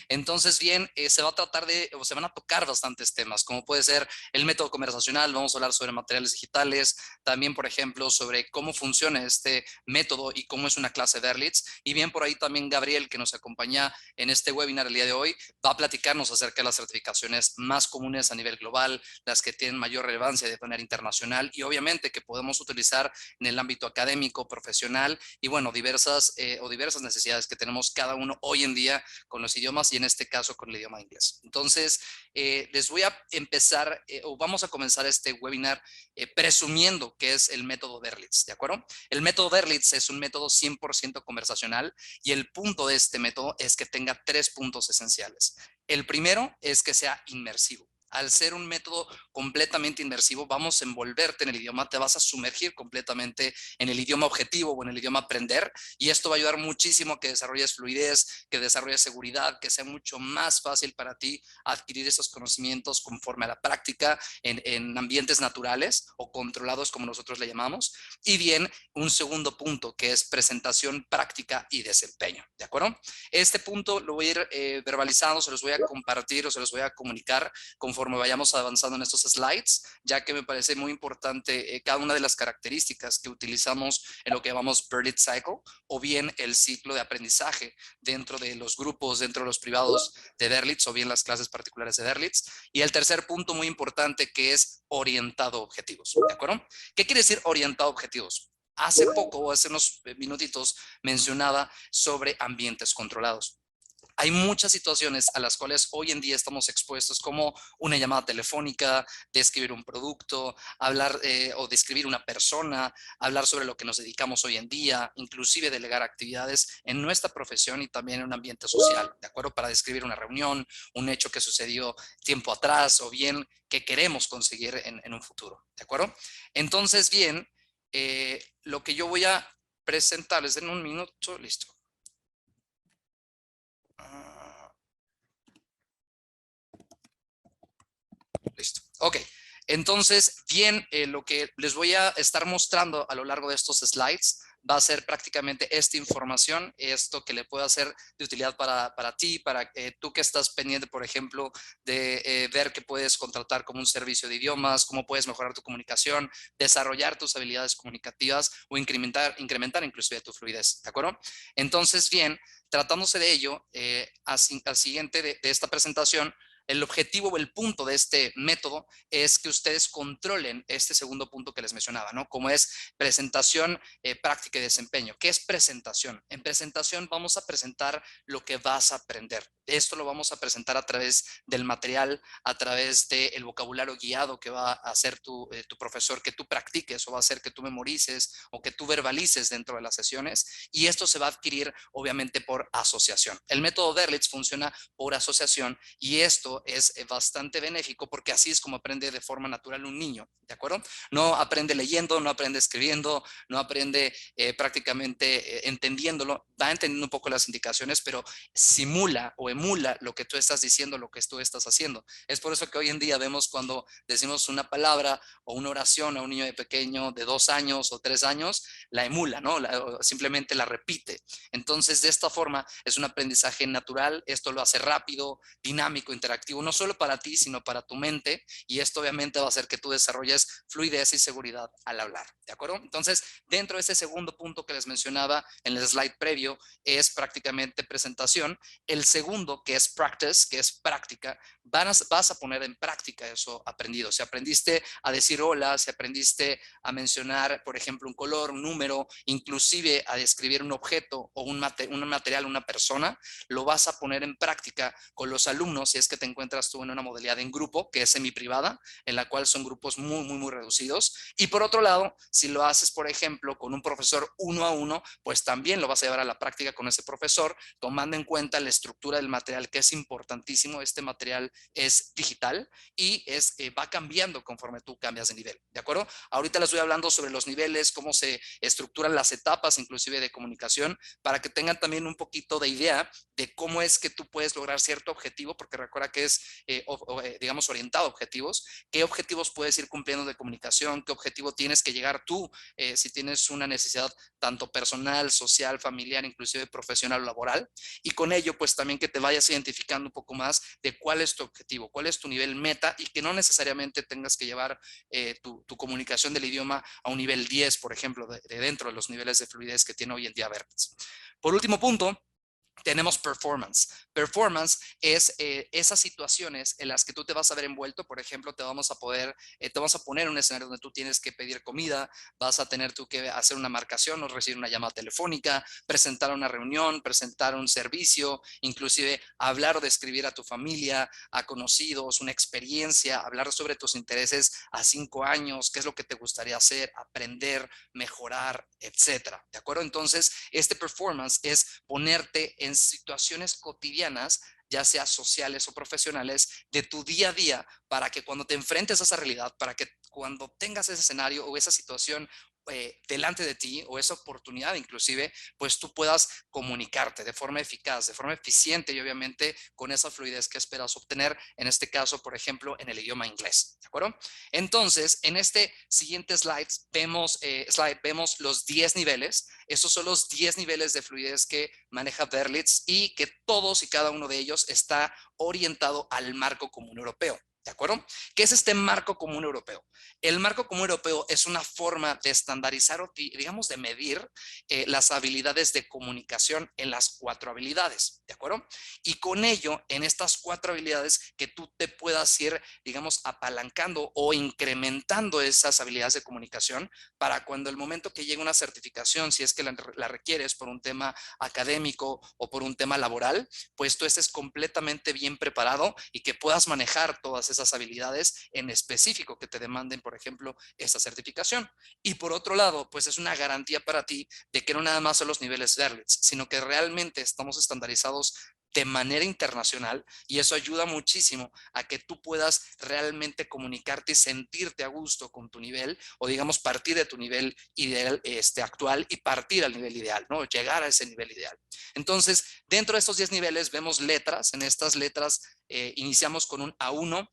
Entonces, bien, se va a tratar de, o se van a tocar bastantes temas, como puede ser el método conversacional, vamos a hablar sobre materiales digitales, también, por ejemplo, sobre cómo funciona este método y cómo es una clase de Berlitz. Y bien, por ahí también Gabriel, que nos acompaña en este webinar el día de hoy, va a platicarnos acerca de las certificaciones más comunes a nivel global, las que tienen mayor relevancia de manera internacional y obviamente que podemos utilizar en el ámbito académico, profesional y bueno, diversas necesidades que tenemos cada uno hoy en día con los idiomas y en este caso con el idioma inglés. Entonces, les voy a empezar o vamos a comenzar este webinar presumiendo que es el método Berlitz, ¿de acuerdo? El método Berlitz es un método 100% conversacional y el punto de este método es que tenga 3 puntos esenciales. El primero es que sea inmersivo. Al ser un método completamente inmersivo, vamos a envolverte en el idioma, te vas a sumergir completamente en el idioma objetivo o en el idioma aprender, y esto va a ayudar muchísimo a que desarrolles fluidez, que desarrolles seguridad, que sea mucho más fácil para ti adquirir esos conocimientos conforme a la práctica en ambientes naturales o controlados, como nosotros le llamamos. Y bien, un segundo punto que es presentación, práctica y desempeño, ¿de acuerdo? Este punto lo voy a ir verbalizando, se los voy a compartir o se los voy a comunicar conforme vayamos avanzando en estos slides, ya que me parece muy importante cada una de las características que utilizamos en lo que llamamos Berlitz Cycle o bien el ciclo de aprendizaje dentro de los grupos, dentro de los privados de Berlitz o bien las clases particulares de Berlitz. Y el tercer punto muy importante que es orientado a objetivos, ¿de acuerdo? ¿Qué quiere decir orientado a objetivos? Hace poco, o hace unos minutitos, mencionaba sobre ambientes controlados. Hay muchas situaciones a las cuales hoy en día estamos expuestos, como una llamada telefónica, describir un producto, hablar o describir una persona, hablar sobre lo que nos dedicamos hoy en día, inclusive delegar actividades en nuestra profesión y también en un ambiente social, ¿de acuerdo? Para describir una reunión, un hecho que sucedió tiempo atrás o bien que queremos conseguir en un futuro, ¿de acuerdo? Entonces, bien, lo que yo voy a presentarles en un minuto, listo. Listo. Ok. Entonces, bien, lo que les voy a estar mostrando a lo largo de estos slides va a ser prácticamente esta información, esto que le puede ser de utilidad para ti, para tú que estás pendiente, por ejemplo, de ver que puedes contratar como un servicio de idiomas, cómo puedes mejorar tu comunicación, desarrollar tus habilidades comunicativas o incrementar inclusive tu fluidez, ¿de acuerdo? Entonces, bien, tratándose de ello, al siguiente de esta presentación, el objetivo o el punto de este método es que ustedes controlen este segundo punto que les mencionaba, ¿no? Como es presentación, práctica y desempeño. ¿Qué es presentación? En presentación vamos a presentar lo que vas a aprender. Esto lo vamos a presentar a través del material, a través del vocabulario guiado que va a hacer tu profesor, que tú practiques o va a hacer que tú memorices o que tú verbalices dentro de las sesiones. Y esto se va a adquirir obviamente por asociación. El método Berlitz funciona por asociación y esto es bastante benéfico porque así es como aprende de forma natural un niño, ¿de acuerdo? No aprende leyendo, no aprende escribiendo, no aprende prácticamente entendiéndolo, va entendiendo un poco las indicaciones, pero simula o emula lo que tú estás diciendo, lo que tú estás haciendo. Es por eso que hoy en día vemos cuando decimos una palabra o una oración a un niño de pequeño de 2 años o 3 años, la emula, ¿no? Simplemente la repite. Entonces, de esta forma es un aprendizaje natural, esto lo hace rápido, dinámico, interactivo, no solo para ti, sino para tu mente, y esto obviamente va a hacer que tú desarrolles fluidez y seguridad al hablar, ¿de acuerdo? Entonces, dentro de ese segundo punto que les mencionaba en el slide previo, es prácticamente presentación. El segundo, que es practice, que es práctica, vas a poner en práctica eso aprendido. Si aprendiste a decir hola, si aprendiste a mencionar, por ejemplo, un color, un número, inclusive a describir un objeto o un material, una persona, lo vas a poner en práctica con los alumnos si es que te encuentras tú en una modalidad en grupo, que es semiprivada, en la cual son grupos muy reducidos. Y por otro lado, si lo haces, por ejemplo, con un profesor 1 a 1, pues también lo vas a llevar a la práctica con ese profesor, tomando en cuenta la estructura del material, que es importantísimo. Este material es digital y va cambiando conforme tú cambias de nivel, ¿de acuerdo? Ahorita les voy hablando sobre los niveles, cómo se estructuran las etapas, inclusive de comunicación, para que tengan también un poquito de idea de cómo es que tú puedes lograr cierto objetivo, porque recuerda que es, digamos, orientado a objetivos, qué objetivos puedes ir cumpliendo de comunicación, qué objetivo tienes que llegar tú, si tienes una necesidad tanto personal, social, familiar, inclusive profesional o laboral, y con ello pues también que te vayas identificando un poco más de cuál es tu objetivo, cuál es tu nivel meta y que no necesariamente tengas que llevar tu comunicación del idioma a un nivel 10, por ejemplo, de dentro de los niveles de fluidez que tiene hoy en día Verbitz. Por último punto, tenemos performance. Performance es esas situaciones en las que tú te vas a ver envuelto. Por ejemplo, te vamos a poner en un escenario donde tú tienes que pedir comida, vas a tener tú que hacer una marcación o recibir una llamada telefónica, presentar una reunión, presentar un servicio, inclusive hablar o describir a tu familia, a conocidos, una experiencia, hablar sobre tus intereses a 5 años, qué es lo que te gustaría hacer, aprender, mejorar, etcétera. ¿De acuerdo? Entonces, este performance es ponerte en situaciones cotidianas, ya sea sociales o profesionales, de tu día a día, para que cuando te enfrentes a esa realidad, para que cuando tengas ese escenario o esa situación delante de ti o esa oportunidad inclusive, pues tú puedas comunicarte de forma eficaz, de forma eficiente y obviamente con esa fluidez que esperas obtener, en este caso, por ejemplo, en el idioma inglés. ¿De acuerdo? Entonces, en este siguiente vemos los 10 niveles. Estos son los 10 niveles de fluidez que maneja Berlitz y que todos y cada uno de ellos está orientado al marco común europeo. ¿De acuerdo? ¿Qué es este marco común europeo? El marco común europeo es una forma de estandarizar o, digamos, de medir las habilidades de comunicación en las 4 habilidades. ¿De acuerdo? Y con ello, en estas 4 habilidades, que tú te puedas ir, digamos, apalancando o incrementando esas habilidades de comunicación para cuando el momento que llegue una certificación, si es que la requieres por un tema académico o por un tema laboral, pues tú estés completamente bien preparado y que puedas manejar todas esas habilidades en específico que te demanden, por ejemplo, esta certificación. Y por otro lado, pues es una garantía para ti de que no nada más son los niveles Berlitz, sino que realmente estamos estandarizados de manera internacional y eso ayuda muchísimo a que tú puedas realmente comunicarte y sentirte a gusto con tu nivel o digamos partir de tu nivel ideal actual y partir al nivel ideal, ¿no? Llegar a ese nivel ideal. Entonces, dentro de estos 10 niveles vemos letras. En estas letras iniciamos con un A1,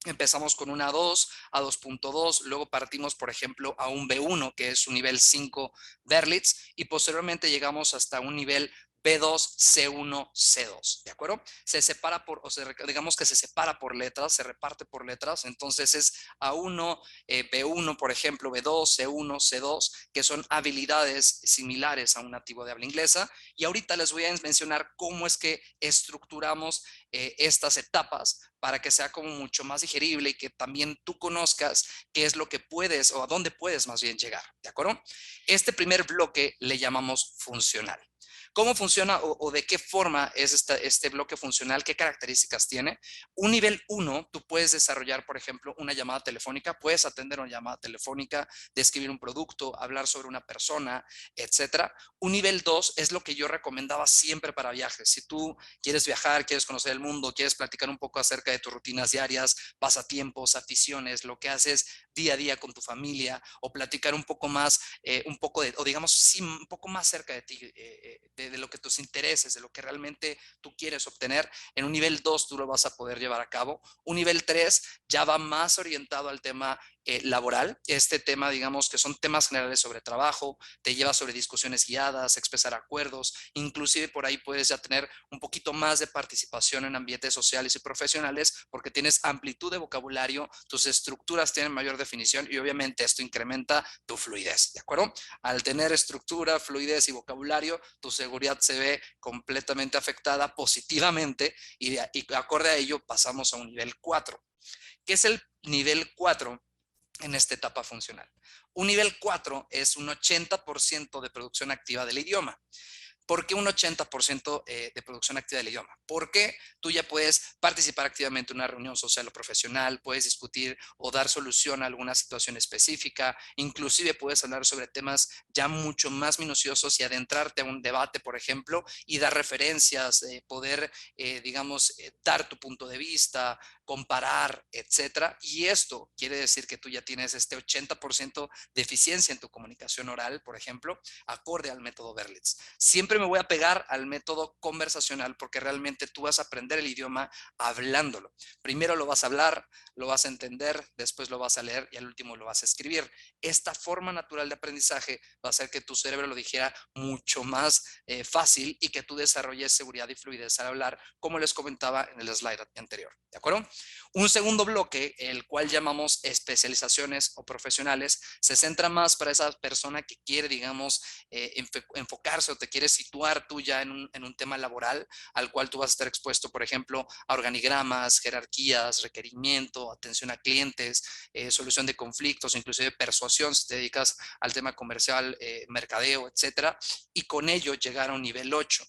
empezamos con un A2, A2.2, luego partimos, por ejemplo, a un B1, que es un nivel 5 Berlitz, y posteriormente llegamos hasta un nivel B2, C1, C2, ¿de acuerdo? Se separa por, o sea, digamos que se separa por letras, se reparte por letras, entonces es A1, B1, por ejemplo, B2, C1, C2, que son habilidades similares a un nativo de habla inglesa, y ahorita les voy a mencionar cómo es que estructuramos estas etapas para que sea como mucho más digerible y que también tú conozcas qué es lo que puedes o a dónde puedes más bien llegar, ¿de acuerdo? Este primer bloque le llamamos funcional. ¿Cómo funciona o de qué forma es este bloque funcional? ¿Qué características tiene? Un nivel 1, tú puedes desarrollar, por ejemplo, una llamada telefónica, puedes atender una llamada telefónica, describir un producto, hablar sobre una persona, etcétera. Un nivel 2 es lo que yo recomendaba siempre para viajes. Si tú quieres viajar, quieres conocer el mundo, quieres platicar un poco acerca de tus rutinas diarias, pasatiempos, aficiones, lo que haces día a día con tu familia o platicar un poco más, un poco de, o digamos, sí, un poco más cerca de ti, de lo que tus intereses, de lo que realmente tú quieres obtener. En un nivel 2 tú lo vas a poder llevar a cabo. Un nivel 3 ya va más orientado al tema laboral. Este tema, digamos que son temas generales sobre trabajo, te lleva sobre discusiones guiadas, expresar acuerdos, inclusive por ahí puedes ya tener un poquito más de participación en ambientes sociales y profesionales porque tienes amplitud de vocabulario, tus estructuras tienen mayor definición y obviamente esto incrementa tu fluidez, ¿de acuerdo? Al tener estructura, fluidez y vocabulario, tu seguridad se ve completamente afectada positivamente y acorde a ello pasamos a un nivel 4. ¿Qué es el nivel 4? En esta etapa funcional. Un nivel 4 es un 80% de producción activa del idioma. ¿Por qué un 80% de producción activa del idioma? Porque tú ya puedes participar activamente en una reunión social o profesional, puedes discutir o dar solución a alguna situación específica, inclusive puedes hablar sobre temas ya mucho más minuciosos y adentrarte a un debate, por ejemplo, y dar referencias, poder, digamos, dar tu punto de vista, comparar, etcétera. Y esto quiere decir que tú ya tienes este 80% de eficiencia en tu comunicación oral, por ejemplo, acorde al método Berlitz. Siempre me voy a pegar al método conversacional porque realmente tú vas a aprender el idioma hablándolo. Primero lo vas a hablar, lo vas a entender, después lo vas a leer y al último lo vas a escribir. Esta forma natural de aprendizaje va a hacer que tu cerebro lo dijera mucho más fácil y que tú desarrolles seguridad y fluidez al hablar, como les comentaba en el slide anterior. ¿De acuerdo? Un segundo bloque, el cual llamamos especializaciones o profesionales, se centra más para esa persona que quiere, digamos, enfocarse o te quiere situar tú ya en un tema laboral al cual tú vas a estar expuesto, por ejemplo, a organigramas, jerarquías, requerimiento, atención a clientes, solución de conflictos, inclusive persuasión si te dedicas al tema comercial, mercadeo, etcétera, y con ello llegar a un nivel 8.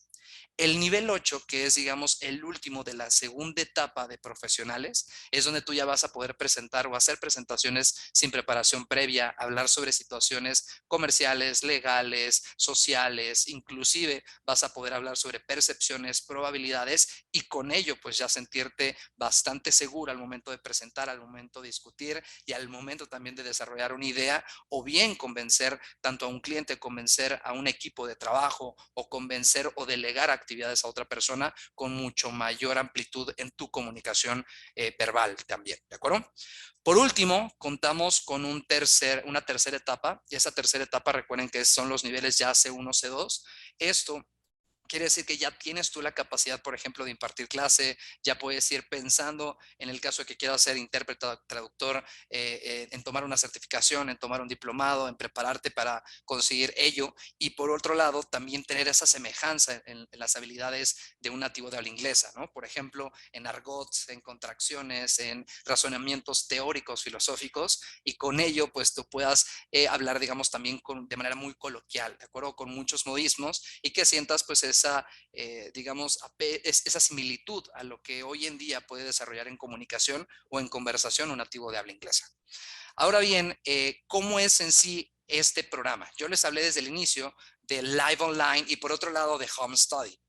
El nivel 8, que es, digamos, el último de la segunda etapa de profesionales, es donde tú ya vas a poder presentar o hacer presentaciones sin preparación previa, hablar sobre situaciones comerciales, legales, sociales, inclusive vas a poder hablar sobre percepciones, probabilidades y con ello pues ya sentirte bastante seguro al momento de presentar, al momento de discutir y al momento también de desarrollar una idea o bien convencer tanto a un cliente, convencer a un equipo de trabajo o convencer o delegar actividades a otra persona con mucho mayor amplitud en tu comunicación verbal también, ¿de acuerdo? Por último, contamos con una tercera etapa, y esa tercera etapa recuerden que son los niveles ya C1, C2. Esto quiere decir que ya tienes tú la capacidad, por ejemplo, de impartir clase, ya puedes ir pensando en el caso de que quieras ser intérprete, traductor, en tomar una certificación, en tomar un diplomado, en prepararte para conseguir ello. Y por otro lado, también tener esa semejanza en las habilidades de un nativo de habla inglesa, ¿no? Por ejemplo, en argots, en contracciones, en razonamientos teóricos, filosóficos, y con ello, pues tú puedas hablar, digamos, también de manera muy coloquial, ¿de acuerdo? Con muchos modismos y que sientas, pues, esa, digamos, esa similitud a lo que hoy en día puede desarrollar en comunicación o en conversación un nativo de habla inglesa. Ahora bien, ¿cómo es en sí este programa? Yo les hablé desde el inicio de Live Online y por otro lado de Home Study.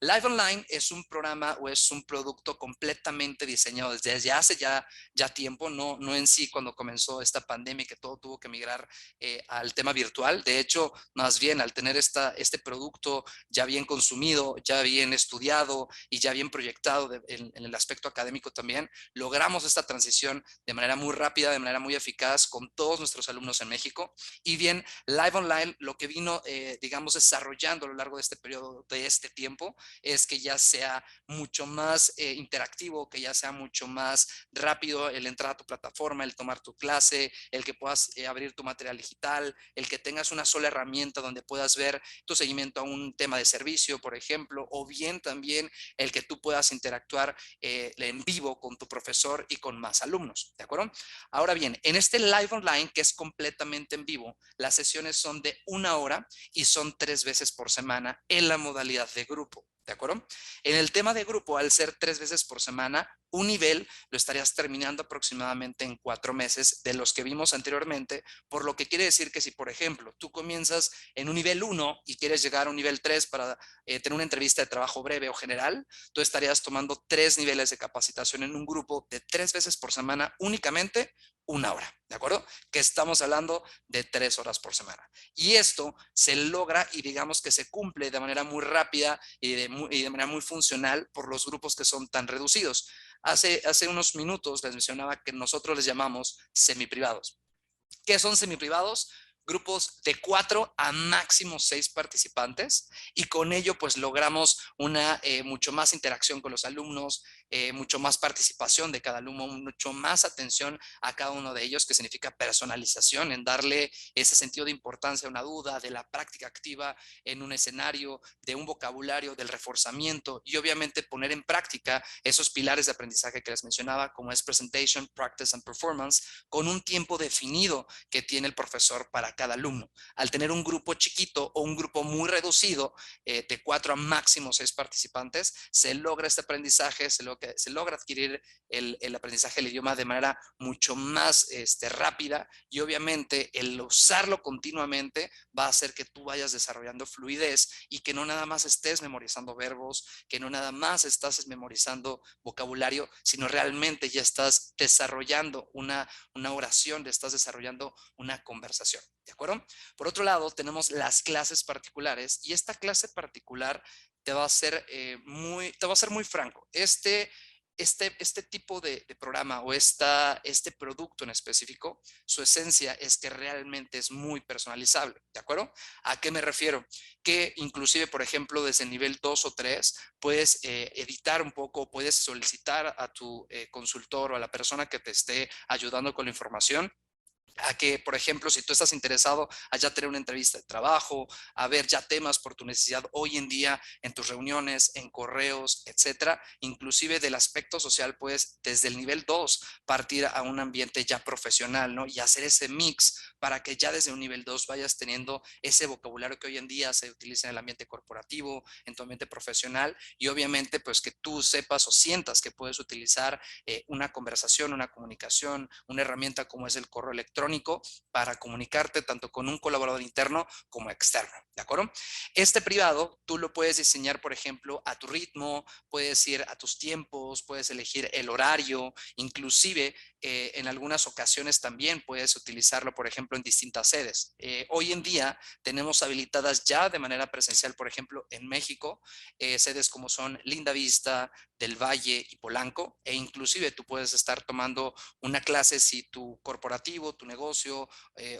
Live Online es un programa o es un producto completamente diseñado desde hace ya tiempo, no en sí cuando comenzó esta pandemia y que todo tuvo que migrar al tema virtual. De hecho, más bien al tener este producto ya bien consumido, ya bien estudiado y ya bien proyectado en el aspecto académico también, logramos esta transición de manera muy rápida, de manera muy eficaz con todos nuestros alumnos en México. Y bien, Live Online lo que vino, digamos, desarrollando a lo largo de este periodo, de este tiempo, es que ya sea mucho más interactivo, que ya sea mucho más rápido el entrar a tu plataforma, el tomar tu clase, el que puedas abrir tu material digital, el que tengas una sola herramienta donde puedas ver tu seguimiento a un tema de servicio, por ejemplo, o bien también el que tú puedas interactuar en vivo con tu profesor y con más alumnos, ¿de acuerdo? Ahora bien, en este Live Online, que es completamente en vivo, las sesiones son de 1 hora y son 3 veces por semana en la modalidad de grupo. ¿De acuerdo? En el tema de grupo, al ser 3 veces por semana, un nivel lo estarías terminando aproximadamente en 4 meses de los que vimos anteriormente, por lo que quiere decir que si, por ejemplo, tú comienzas en un nivel 1 y quieres llegar a un nivel 3 para tener una entrevista de trabajo breve o general, tú estarías tomando 3 niveles de capacitación en un grupo de 3 veces por semana únicamente 1 hora, ¿de acuerdo? Que estamos hablando de 3 horas por semana. Y esto se logra y digamos que se cumple de manera muy rápida y de manera muy funcional por los grupos que son tan reducidos. Hace unos minutos les mencionaba que nosotros les llamamos semiprivados. ¿Qué son semiprivados? Grupos de 4 a máximo 6 participantes y con ello pues logramos una mucho más interacción con los alumnos, mucho más participación de cada alumno, mucho más atención a cada uno de ellos, que significa personalización, en darle ese sentido de importancia a una duda, de la práctica activa en un escenario, de un vocabulario, del reforzamiento y obviamente poner en práctica esos pilares de aprendizaje que les mencionaba, como es presentation, practice and performance, con un tiempo definido que tiene el profesor para cada alumno. Al tener un grupo chiquito o un grupo muy reducido, de 4 a máximo 6 participantes, se logra este aprendizaje, se logra adquirir el aprendizaje del idioma de manera mucho más rápida y obviamente el usarlo continuamente va a hacer que tú vayas desarrollando fluidez y que no nada más estés memorizando verbos, que no nada más estás memorizando vocabulario, sino realmente ya estás desarrollando una oración, estás desarrollando una conversación. ¿de acuerdo? Por otro lado, tenemos las clases particulares y esta clase particular te va a ser, te va a ser muy franco. Este tipo de programa o este producto en específico, su esencia es que realmente es muy personalizable, ¿de acuerdo? ¿A qué me refiero? Que inclusive, por ejemplo, desde el nivel 2 o 3, puedes editar un poco, puedes solicitar a tu consultor o a la persona que te esté ayudando con la información a que, por ejemplo, si tú estás interesado a ya tener una entrevista de trabajo, a ver ya temas por tu necesidad hoy en día en tus reuniones, en correos, etcétera, inclusive del aspecto social, puedes desde el nivel 2 partir a un ambiente ya profesional, ¿no? Y hacer ese mix para que ya desde un nivel 2 vayas teniendo ese vocabulario que hoy en día se utiliza en el ambiente corporativo, en tu ambiente profesional y obviamente pues que tú sepas o sientas que puedes utilizar una conversación, una comunicación, una herramienta como es el correo electrónico para comunicarte tanto con un colaborador interno como externo, ¿de acuerdo? Este privado tú lo puedes diseñar, por ejemplo, a tu ritmo, puedes ir a tus tiempos, puedes elegir el horario, inclusive en algunas ocasiones también puedes utilizarlo, por ejemplo, en distintas sedes. Hoy en día tenemos habilitadas ya de manera presencial, por ejemplo, en México, sedes como son Linda Vista, del Valle y Polanco, e inclusive tú puedes estar tomando una clase si tu corporativo, tu negocio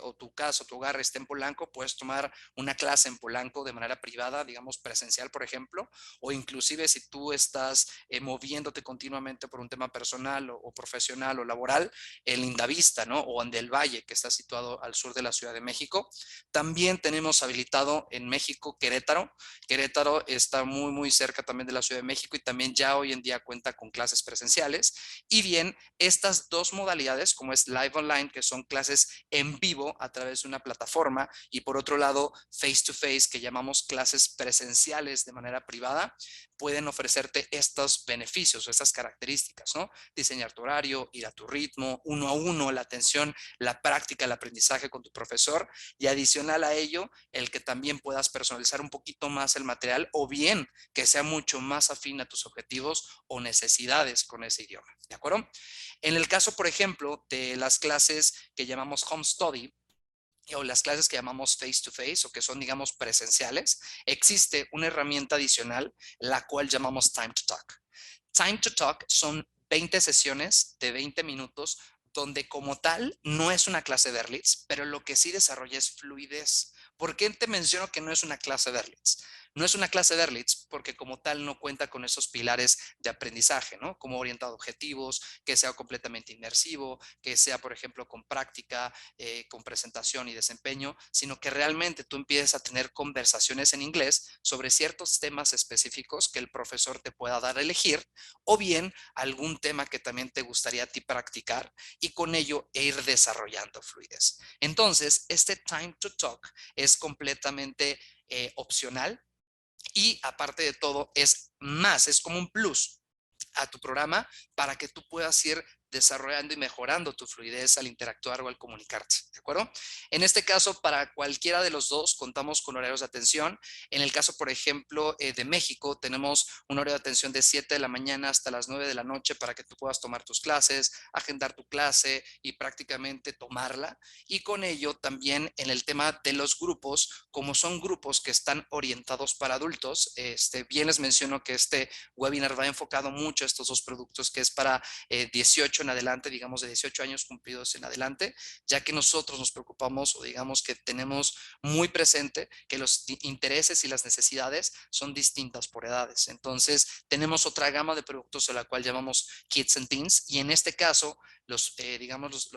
o tu casa, tu hogar está en Polanco, puedes tomar una clase en Polanco de manera privada, digamos presencial, por ejemplo, o inclusive si tú estás moviéndote continuamente por un tema personal o profesional o laboral, en Lindavista, ¿no? O en Del Valle, que está situado al sur de la Ciudad de México. También tenemos habilitado en México Querétaro. Querétaro está muy, muy cerca también de la Ciudad de México y también ya hoy en día cuenta con clases presenciales. Y bien, estas dos modalidades, como es Live Online, que son clases en vivo a través de una plataforma, y por otro lado, Face to Face, que llamamos clases presenciales de manera privada, pueden ofrecerte estos beneficios o estas características, ¿no? Diseñar tu horario, ir a tu ritmo, uno a uno, la atención, la práctica, el aprendizaje con tu profesor y adicional a ello, el que también puedas personalizar un poquito más el material o bien que sea mucho más afín a tus objetivos o necesidades con ese idioma, ¿de acuerdo? En el caso, por ejemplo, de las clases que llamamos Home Study, o las clases que llamamos face to face o que son, digamos, presenciales, existe una herramienta adicional, la cual llamamos Time to Talk. Time to Talk son 20 sesiones de 20 minutos donde como tal no es una clase de Berlitz, pero lo que sí desarrolla es fluidez. ¿Por qué te menciono que no es una clase de Berlitz? No es una clase de Berlitz porque como tal no cuenta con esos pilares de aprendizaje, ¿no? Como orientado a objetivos, que sea completamente inmersivo, que sea, por ejemplo, con práctica, con presentación y desempeño, sino que realmente tú empieces a tener conversaciones en inglés sobre ciertos temas específicos que el profesor te pueda dar a elegir o bien algún tema que también te gustaría a ti practicar y con ello ir desarrollando fluidez. Entonces, este Time to Talk es completamente opcional y aparte de todo es como un plus a tu programa para que tú puedas ir desarrollando y mejorando tu fluidez al interactuar o al comunicarte, ¿de acuerdo? En este caso, para cualquiera de los dos, contamos con horarios de atención. En el caso, por ejemplo, de México, tenemos un horario de atención de 7 de la mañana hasta las 9 de la noche para que tú puedas tomar tus clases, agendar tu clase y prácticamente tomarla. Y con ello también en el tema de los grupos, como son grupos que están orientados para adultos, bien les menciono que este webinar va enfocado mucho a estos dos productos que es para 18 en adelante, digamos de 18 años cumplidos en adelante, ya que nosotros nos preocupamos o digamos que tenemos muy presente que los intereses y las necesidades son distintas por edades. Entonces, tenemos otra gama de productos a la cual llamamos Kids and Teens y en este caso, los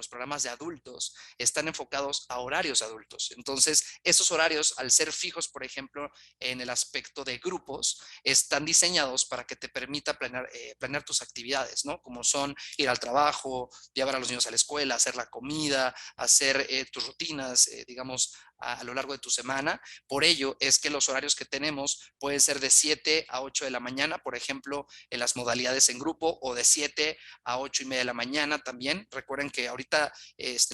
programas de adultos están enfocados a horarios adultos. Entonces, esos horarios, al ser fijos, por ejemplo, en el aspecto de grupos, están diseñados para que te permita planear tus actividades, ¿no? Como son ir al trabajo, llevar a los niños a la escuela, hacer la comida, hacer tus rutinas, digamos, a lo largo de tu semana. Por ello es que los horarios que tenemos pueden ser de 7 a 8 de la mañana, por ejemplo, en las modalidades en grupo, o de 7 a 8 y media de la mañana también. Recuerden que ahorita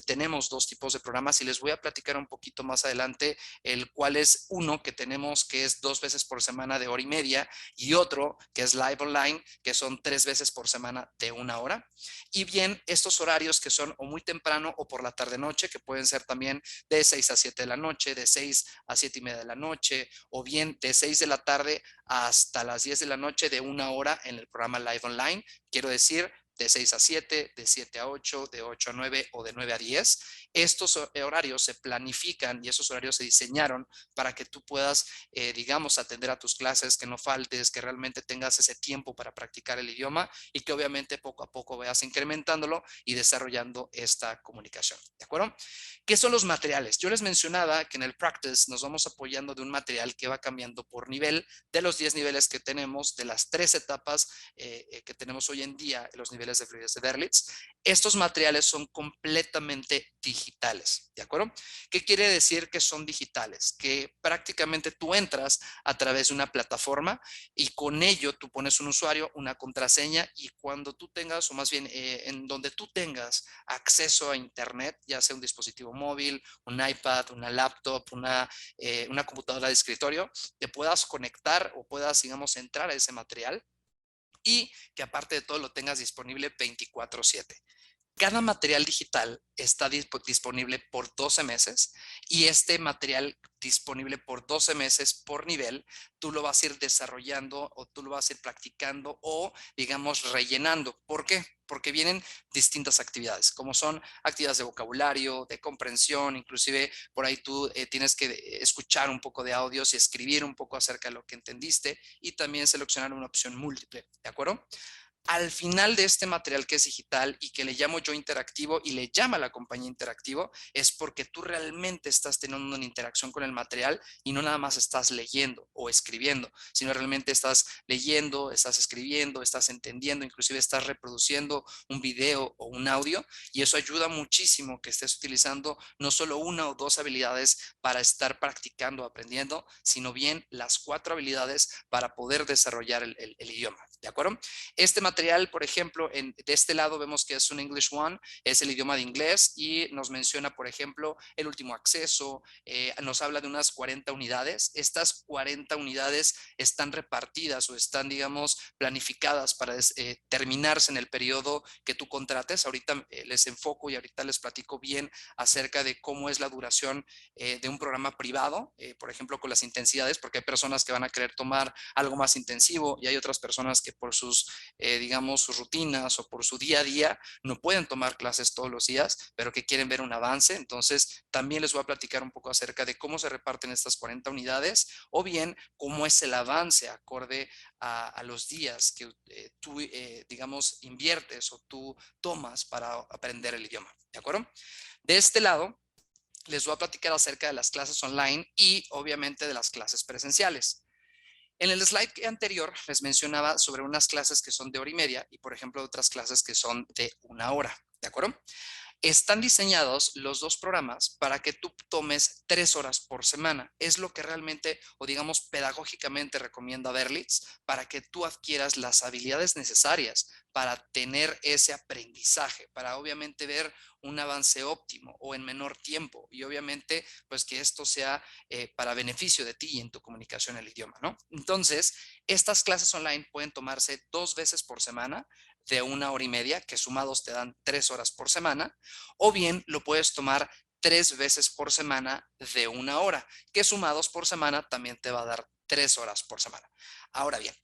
tenemos dos tipos de programas y les voy a platicar un poquito más adelante el cual es uno que tenemos que es 2 veces por semana de hora y media y otro que es live online, que son 3 veces por semana de 1 hora. Y bien, estos horarios que son o muy temprano o por la tarde noche, que pueden ser también de 6 a 7 de la noche, de 6 a 7 y media de la noche, o bien de 6 de la tarde hasta las 10 de la noche de 1 hora en el programa live online. Quiero decir, de 6 a 7, de 7 a 8, de 8 a 9 o de 9 a 10. Estos horarios se planifican y esos horarios se diseñaron para que tú puedas, digamos, atender a tus clases, que no faltes, que realmente tengas ese tiempo para practicar el idioma y que obviamente poco a poco vayas incrementándolo y desarrollando esta comunicación. ¿De acuerdo? ¿Qué son los materiales? Yo les mencionaba que en el practice nos vamos apoyando de un material que va cambiando por nivel, de los 10 niveles que tenemos, de las 3 etapas que tenemos hoy en día, los niveles de fluidez de Berlitz. Estos materiales son completamente digitales, ¿de acuerdo? ¿Qué quiere decir que son digitales? Que prácticamente tú entras a través de una plataforma y con ello tú pones un usuario, una contraseña y cuando tú tengas, o más bien en donde tú tengas acceso a internet, ya sea un dispositivo móvil, un iPad, una laptop, una computadora de escritorio, te puedas conectar o puedas, digamos, entrar a ese material y que aparte de todo lo tengas disponible 24/7. Cada material digital está disponible por 12 meses y este material disponible por 12 meses por nivel, tú lo vas a ir desarrollando o tú lo vas a ir practicando o, digamos, rellenando. ¿Por qué? Porque vienen distintas actividades, como son actividades de vocabulario, de comprensión, inclusive por ahí tú tienes que escuchar un poco de audios y escribir un poco acerca de lo que entendiste y también seleccionar una opción múltiple, ¿de acuerdo? Al final de este material que es digital y que le llamo yo interactivo y le llama la compañía interactivo, es porque tú realmente estás teniendo una interacción con el material y no nada más estás leyendo o escribiendo, sino realmente estás leyendo, estás escribiendo, estás entendiendo, inclusive estás reproduciendo un video o un audio y eso ayuda muchísimo que estés utilizando no solo una o dos habilidades para estar practicando, aprendiendo, sino bien las 4 habilidades para poder desarrollar el idioma, ¿de acuerdo? Este material, por ejemplo, de este lado vemos que es un English One, es el idioma de inglés y nos menciona, por ejemplo, el último acceso, nos habla de unas 40 unidades. Estas 40 unidades están repartidas o están, digamos, planificadas para terminarse en el periodo que tú contrates. Ahorita les enfoco y ahorita les platico bien acerca de cómo es la duración de un programa privado, por ejemplo, con las intensidades, porque hay personas que van a querer tomar algo más intensivo y hay otras personas que por sus digamos, sus rutinas o por su día a día, no pueden tomar clases todos los días, pero que quieren ver un avance. Entonces, también les voy a platicar un poco acerca de cómo se reparten estas 40 unidades o bien cómo es el avance acorde a los días que tú, digamos, inviertes o tú tomas para aprender el idioma. ¿De acuerdo? De este lado, les voy a platicar acerca de las clases online y obviamente de las clases presenciales. En el slide anterior les mencionaba sobre unas clases que son de hora y media y, por ejemplo, otras clases que son de 1 hora, ¿de acuerdo? Están diseñados los dos programas para que tú tomes 3 horas por semana. Es lo que realmente, o digamos, pedagógicamente recomienda Berlitz para que tú adquieras las habilidades necesarias para tener ese aprendizaje, para obviamente ver un avance óptimo o en menor tiempo y obviamente pues que esto sea para beneficio de ti y en tu comunicación en el idioma, ¿no? Entonces, estas clases online pueden tomarse 2 veces por semana de 1 hora y media, que sumados te dan 3 horas por semana, o bien lo puedes tomar 3 veces por semana de 1 hora, que sumados por semana también te va a dar 3 horas por semana. Ahora bien,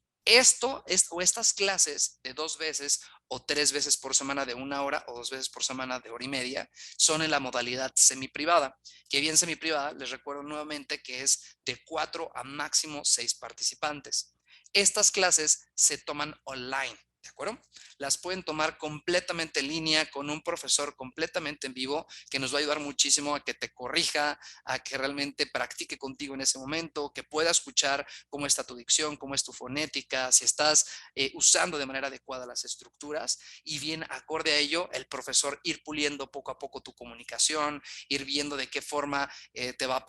o estas clases de 2 veces o 3 veces por semana de 1 hora o 2 veces por semana de hora y media son en la modalidad semiprivada, que bien semiprivada, les recuerdo nuevamente que es de 4 a máximo 6 participantes. Estas clases se toman online. ¿De acuerdo? Las pueden tomar completamente en línea con un profesor completamente en vivo que nos va a ayudar muchísimo a que te corrija, a que realmente practique contigo en ese momento, que pueda escuchar cómo está tu dicción, cómo es tu fonética, si estás usando de manera adecuada las estructuras y bien acorde a ello, el profesor ir puliendo poco a poco tu comunicación, ir viendo de qué forma te va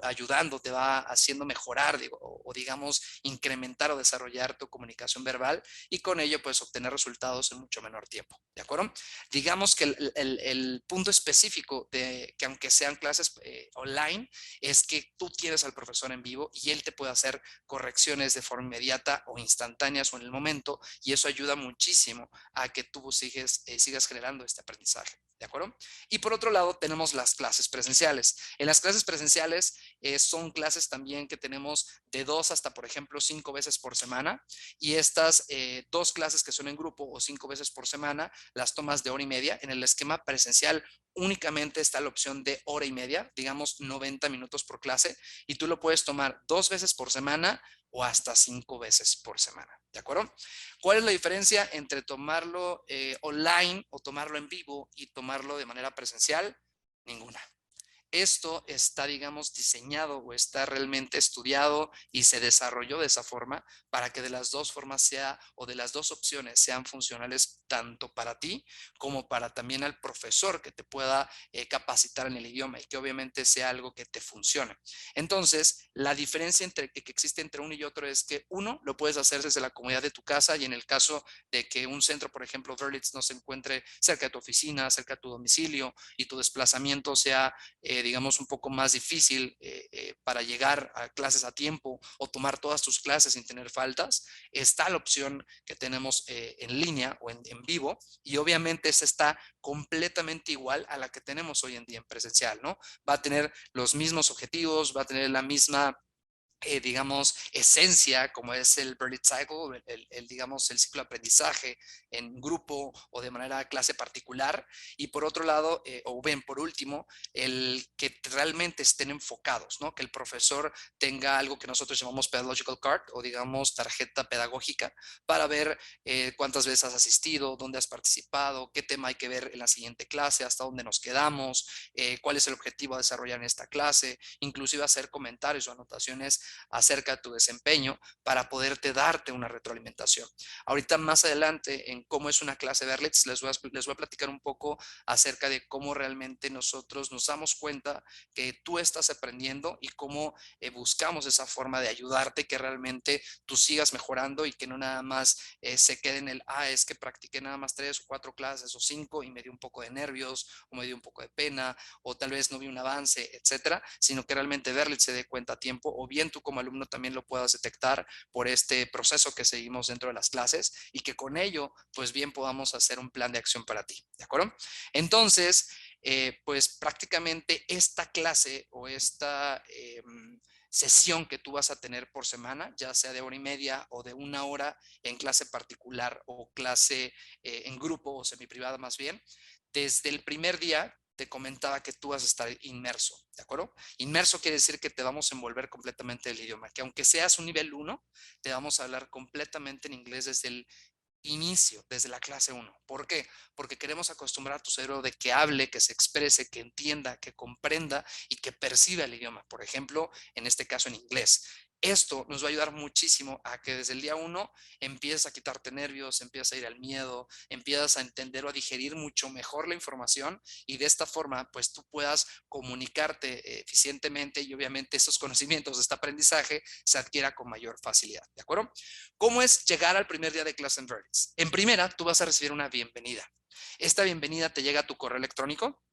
ayudando, te va haciendo mejorar digo, o digamos incrementar o desarrollar tu comunicación verbal y con ello pues obtener resultados en mucho menor tiempo, ¿de acuerdo? Digamos que el punto específico de que aunque sean clases online es que tú tienes al profesor en vivo y él te puede hacer correcciones de forma inmediata o instantáneas o en el momento y eso ayuda muchísimo a que tú sigas generando este aprendizaje. ¿De acuerdo? Y por otro lado tenemos las clases presenciales. En las clases presenciales son clases también que tenemos de 2 hasta, por ejemplo, 5 veces por semana y estas 2 clases que son en grupo o 5 veces por semana las tomas de hora y media. En el esquema presencial únicamente está la opción de hora y media, digamos 90 minutos por clase y tú lo puedes tomar 2 veces por semana o hasta 5 veces por semana. ¿De acuerdo? ¿Cuál es la diferencia entre tomarlo online o tomarlo en vivo y tomarlo de manera presencial? Ninguna. Esto está, digamos, diseñado o está realmente estudiado y se desarrolló de esa forma para que de las dos formas sea o de las dos opciones sean funcionales tanto para ti como para también al profesor que te pueda capacitar en el idioma y que obviamente sea algo que te funcione. Entonces, la diferencia que existe entre uno y otro es que uno lo puedes hacer desde la comodidad de tu casa y en el caso de que un centro, por ejemplo, Berlitz no se encuentre cerca de tu oficina, cerca de tu domicilio y tu desplazamiento sea digamos, un poco más difícil para llegar a clases a tiempo o tomar todas tus clases sin tener faltas, está la opción que tenemos en línea o en vivo y obviamente esta está completamente igual a la que tenemos hoy en día en presencial, ¿no? Va a tener los mismos objetivos, va a tener la misma digamos, esencia, como es el Berlitz Cycle, digamos, el ciclo de aprendizaje en grupo o de manera clase particular. Y por otro lado, o bien por último, el que realmente estén enfocados, ¿no? Que el profesor tenga algo que nosotros llamamos pedagogical card o digamos tarjeta pedagógica para ver cuántas veces has asistido, dónde has participado, qué tema hay que ver en la siguiente clase, hasta dónde nos quedamos, cuál es el objetivo a desarrollar en esta clase, inclusive hacer comentarios o anotaciones acerca de tu desempeño para poderte darte una retroalimentación. Ahorita más adelante en cómo es una clase de Berlitz les voy a platicar un poco acerca de cómo realmente nosotros nos damos cuenta que tú estás aprendiendo y cómo buscamos esa forma de ayudarte que realmente tú sigas mejorando y que no nada más se quede en el, es que practiqué nada más 3 o 4 clases o 5 y me dio un poco de nervios o me dio un poco de pena o tal vez no vi un avance, etcétera, sino que realmente Berlitz se dé cuenta a tiempo o bien tú como alumno también lo puedas detectar por este proceso que seguimos dentro de las clases y que con ello, pues bien podamos hacer un plan de acción para ti, ¿de acuerdo? Entonces, pues prácticamente esta clase o esta sesión que tú vas a tener por semana, ya sea de hora y media o de 1 hora en clase particular o clase en grupo o semiprivada más bien, desde el primer día te comentaba que tú vas a estar inmerso, ¿de acuerdo? Inmerso quiere decir que te vamos a envolver completamente el idioma, que aunque seas un nivel 1, te vamos a hablar completamente en inglés desde el inicio, desde la clase 1. ¿Por qué? Porque queremos acostumbrar a tu cerebro de que hable, que se exprese, que entienda, que comprenda y que perciba el idioma. Por ejemplo, en este caso en inglés. Esto nos va a ayudar muchísimo a que desde el día 1 empieces a quitarte nervios, empiezas a ir al miedo, empiezas a entender o a digerir mucho mejor la información y de esta forma pues tú puedas comunicarte eficientemente y obviamente esos conocimientos de este aprendizaje se adquiera con mayor facilidad, ¿de acuerdo? ¿Cómo es llegar al primer día de clase en Vertex? En primera, tú vas a recibir una bienvenida. Esta bienvenida te llega a tu correo electrónico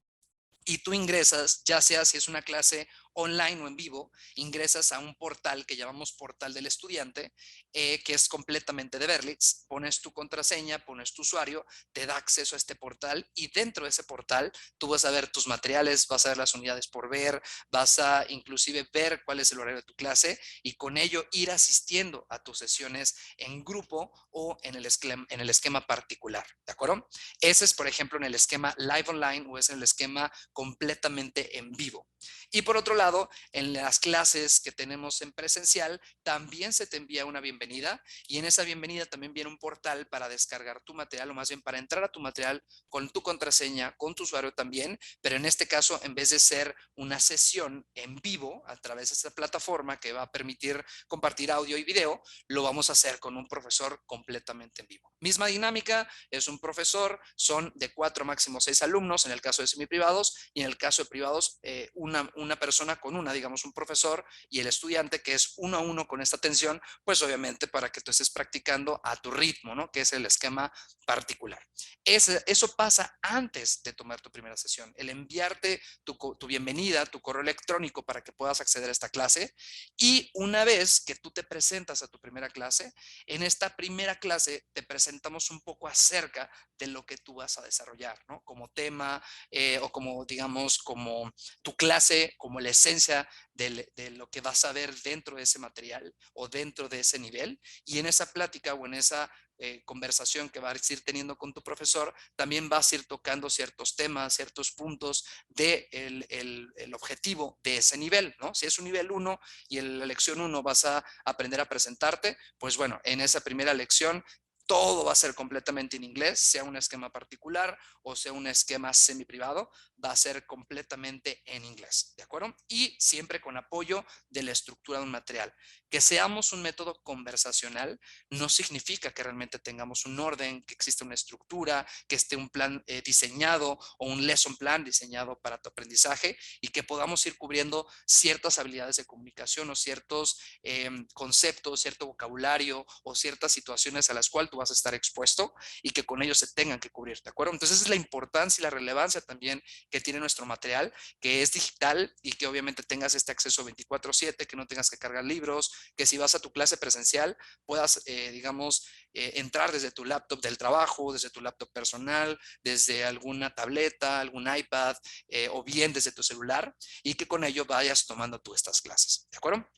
y tú ingresas, ya sea si es una clase online o en vivo, ingresas a un portal que llamamos portal del estudiante, que es completamente de Berlitz, pones tu contraseña, pones tu usuario, te da acceso a este portal y dentro de ese portal tú vas a ver tus materiales, vas a ver las unidades por ver, vas a inclusive ver cuál es el horario de tu clase y con ello ir asistiendo a tus sesiones en grupo o en el esquema particular, ¿de acuerdo? Ese es, por ejemplo, en el esquema live online o es en el esquema completamente en vivo. Y por otro lado, en las clases que tenemos en presencial, también se te envía una bienvenida y en esa bienvenida también viene un portal para descargar tu material o más bien para entrar a tu material con tu contraseña, con tu usuario también, pero en este caso, en vez de ser una sesión en vivo a través de esta plataforma que va a permitir compartir audio y video, lo vamos a hacer con un profesor completamente en vivo. Misma dinámica, es un profesor, son de 4 máximo 6 alumnos en el caso de semiprivados y en el caso de privados una persona con digamos un profesor y el estudiante que es 1 a 1 con esta atención, pues obviamente para que tú estés practicando a tu ritmo, ¿no? Que es el esquema particular. Eso pasa antes de tomar tu primera sesión, el enviarte tu bienvenida, tu correo electrónico para que puedas acceder a esta clase y una vez que tú te presentas a tu primera clase, en esta primera clase te presentamos un poco acerca de lo que tú vas a desarrollar, ¿no? Como tema o como, digamos, como tu clase, como la esencia de lo que vas a ver dentro de ese material o dentro de ese nivel. Y en esa plática o en esa conversación que vas a ir teniendo con tu profesor, también vas a ir tocando ciertos temas, ciertos puntos el objetivo de ese nivel, ¿no? Si es un nivel 1 y en la lección 1 vas a aprender a presentarte, pues bueno, en esa primera lección todo va a ser completamente en inglés, sea un esquema particular o sea un esquema semi-privado, va a ser completamente en inglés, ¿de acuerdo? Y siempre con apoyo de la estructura de un material. Que seamos un método conversacional no significa que realmente tengamos un orden, que exista una estructura, que esté un plan diseñado o un lesson plan diseñado para tu aprendizaje y que podamos ir cubriendo ciertas habilidades de comunicación o ciertos conceptos, cierto vocabulario o ciertas situaciones a las cuales tú vas a estar expuesto y que con ellos se tengan que cubrir, ¿de acuerdo? Entonces esa es la importancia y la relevancia también que tiene nuestro material, que es digital y que obviamente tengas este acceso 24/7, que no tengas que cargar libros, que si vas a tu clase presencial puedas, digamos, entrar desde tu laptop del trabajo, desde tu laptop personal, desde alguna tableta, algún iPad o bien desde tu celular y que con ello vayas tomando tú estas clases, ¿de acuerdo?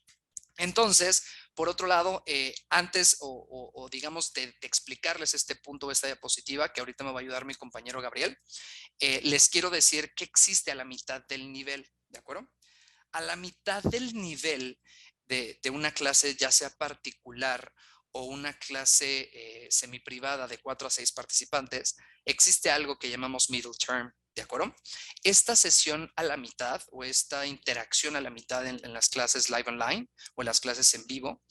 Entonces, por otro lado, antes o digamos de explicarles este punto, esta diapositiva, que ahorita me va a ayudar mi compañero Gabriel, les quiero decir que existe a la mitad del nivel, ¿de acuerdo? A la mitad del nivel de una clase, ya sea particular o una clase semiprivada de 4 a 6 participantes, existe algo que llamamos middle term, ¿de acuerdo? Esta sesión a la mitad o esta interacción a la mitad en las clases live online o en las clases en vivo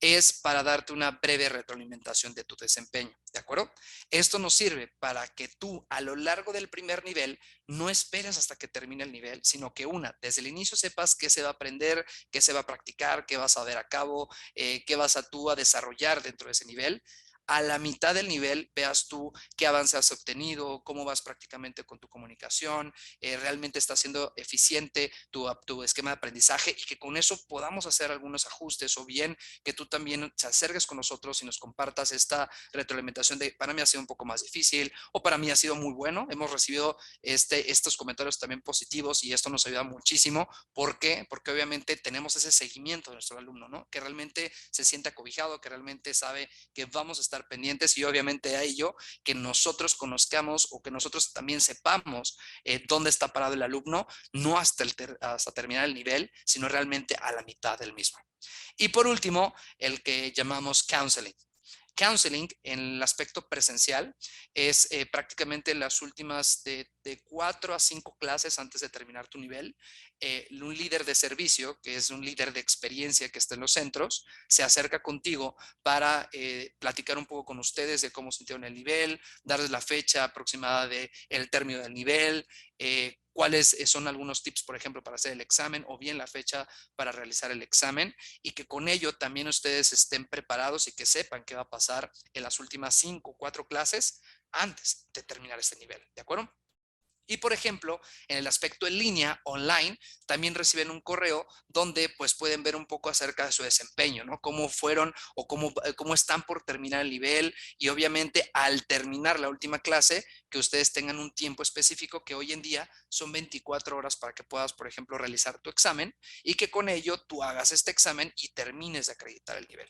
es para darte una breve retroalimentación de tu desempeño, ¿de acuerdo? Esto nos sirve para que tú a lo largo del primer nivel no esperes hasta que termine el nivel, sino que desde el inicio sepas qué se va a aprender, qué se va a practicar, qué vas a ver a cabo, qué vas a tú a desarrollar dentro de ese nivel. A la mitad del nivel veas tú qué avance has obtenido, cómo vas prácticamente con tu comunicación, realmente está siendo eficiente tu esquema de aprendizaje y que con eso podamos hacer algunos ajustes o bien que tú también te acerques con nosotros y nos compartas esta retroalimentación de para mí ha sido un poco más difícil o para mí ha sido muy bueno. Hemos recibido estos comentarios también positivos y esto nos ayuda muchísimo. ¿Por qué? Porque obviamente tenemos ese seguimiento de nuestro alumno, ¿no? Que realmente se siente acobijado, que realmente sabe que vamos a estar pendientes y obviamente a ello que nosotros conozcamos o que nosotros también sepamos dónde está parado el alumno, no hasta terminar el nivel, sino realmente a la mitad del mismo. Y por último, el que llamamos counseling. Counseling en el aspecto presencial es prácticamente las últimas de 4 a 5 clases antes de terminar tu nivel. Un líder de servicio, que es un líder de experiencia que está en los centros, se acerca contigo para platicar un poco con ustedes de cómo sintieron el nivel, darles la fecha aproximada del término del nivel, cuáles son algunos tips, por ejemplo, para hacer el examen o bien la fecha para realizar el examen y que con ello también ustedes estén preparados y que sepan qué va a pasar en las últimas 5 o 4 clases antes de terminar este nivel, ¿de acuerdo? Y por ejemplo, en el aspecto en línea, online, también reciben un correo donde pues pueden ver un poco acerca de su desempeño, ¿no? Cómo fueron o cómo están por terminar el nivel y obviamente al terminar la última clase, que ustedes tengan un tiempo específico que hoy en día son 24 horas para que puedas, por ejemplo, realizar tu examen y que con ello tú hagas este examen y termines de acreditar el nivel.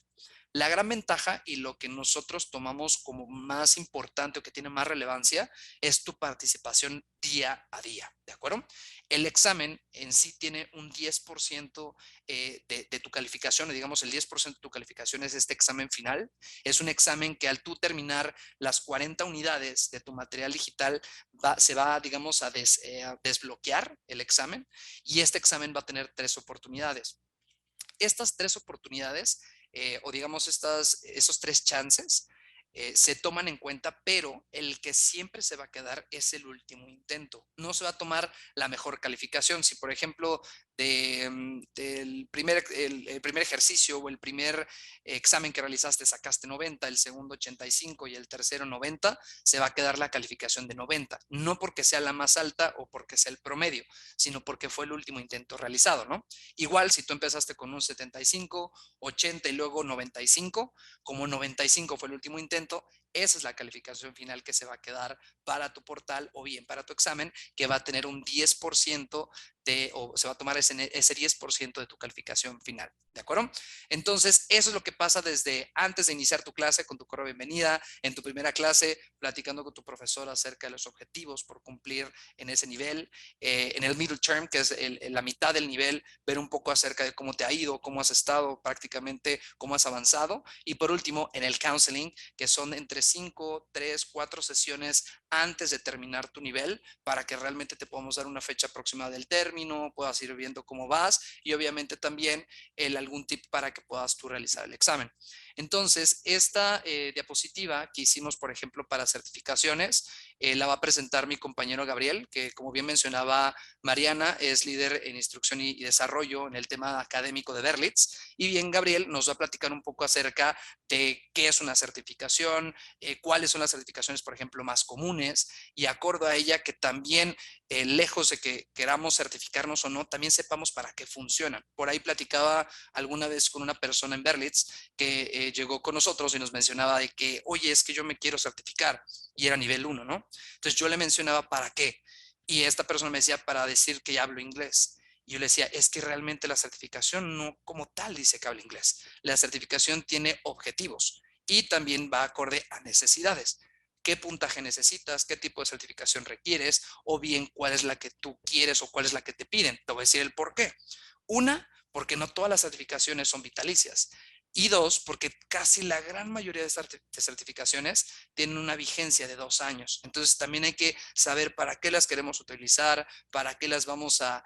La gran ventaja y lo que nosotros tomamos como más importante o que tiene más relevancia es tu participación día a día, ¿de acuerdo? El examen en sí tiene un 10% de tu calificación, digamos el 10% de tu calificación es este examen final. Es un examen que al tú terminar las 40 unidades de tu material digital se va, digamos, a desbloquear el examen y este examen va a tener 3 oportunidades. Estas 3 oportunidades, o digamos esos 3 chances, se toman en cuenta, pero el que siempre se va a quedar es el último intento. No se va a tomar la mejor calificación. Si, por ejemplo, el primer ejercicio o el primer examen que realizaste sacaste 90, el segundo 85 y el tercero 90, se va a quedar la calificación de 90. No porque sea la más alta o porque sea el promedio, sino porque fue el último intento realizado, ¿no? Igual, si tú empezaste con un 75, 80 y luego 95, como 95 fue el último intento, esa es la calificación final que se va a quedar para tu portal o bien para tu examen, que va a tener un 10% o se va a tomar ese 10% de tu calificación final. ¿De acuerdo? Entonces, eso es lo que pasa desde antes de iniciar tu clase con tu correo de bienvenida, en tu primera clase, platicando con tu profesor acerca de los objetivos por cumplir en ese nivel, en el middle term, que es la mitad del nivel, ver un poco acerca de cómo te ha ido, cómo has estado, prácticamente cómo has avanzado. Y por último, en el counseling, que son entre 5, 3, 4 sesiones antes de terminar tu nivel, para que realmente te podamos dar una fecha aproximada del término, puedas ir viendo cómo vas y obviamente también algún tip para que puedas tú realizar el examen. Entonces, esta diapositiva que hicimos, por ejemplo, para certificaciones, la va a presentar mi compañero Gabriel, que como bien mencionaba Mariana, es líder en instrucción y desarrollo en el tema académico de Berlitz. Y bien, Gabriel nos va a platicar un poco acerca de qué es una certificación, cuáles son las certificaciones, por ejemplo, más comunes, y acuerdo a ella que también, lejos de que queramos certificarnos o no, también sepamos para qué funcionan. Por ahí platicaba alguna vez con una persona en Berlitz que llegó con nosotros y nos mencionaba de que, oye, es que yo me quiero certificar, y era nivel 1, ¿no? Entonces yo le mencionaba para qué, y esta persona me decía para decir que ya hablo inglés. Y yo le decía, es que realmente la certificación no como tal dice que habla inglés. La certificación tiene objetivos y también va acorde a necesidades. ¿Qué puntaje necesitas? ¿Qué tipo de certificación requieres? O bien, ¿cuál es la que tú quieres o cuál es la que te piden? Te voy a decir el por qué. Una, porque no todas las certificaciones son vitalicias. Y dos, porque casi la gran mayoría de certificaciones tienen una vigencia de 2 años. Entonces también hay que saber para qué las queremos utilizar, para qué las vamos a,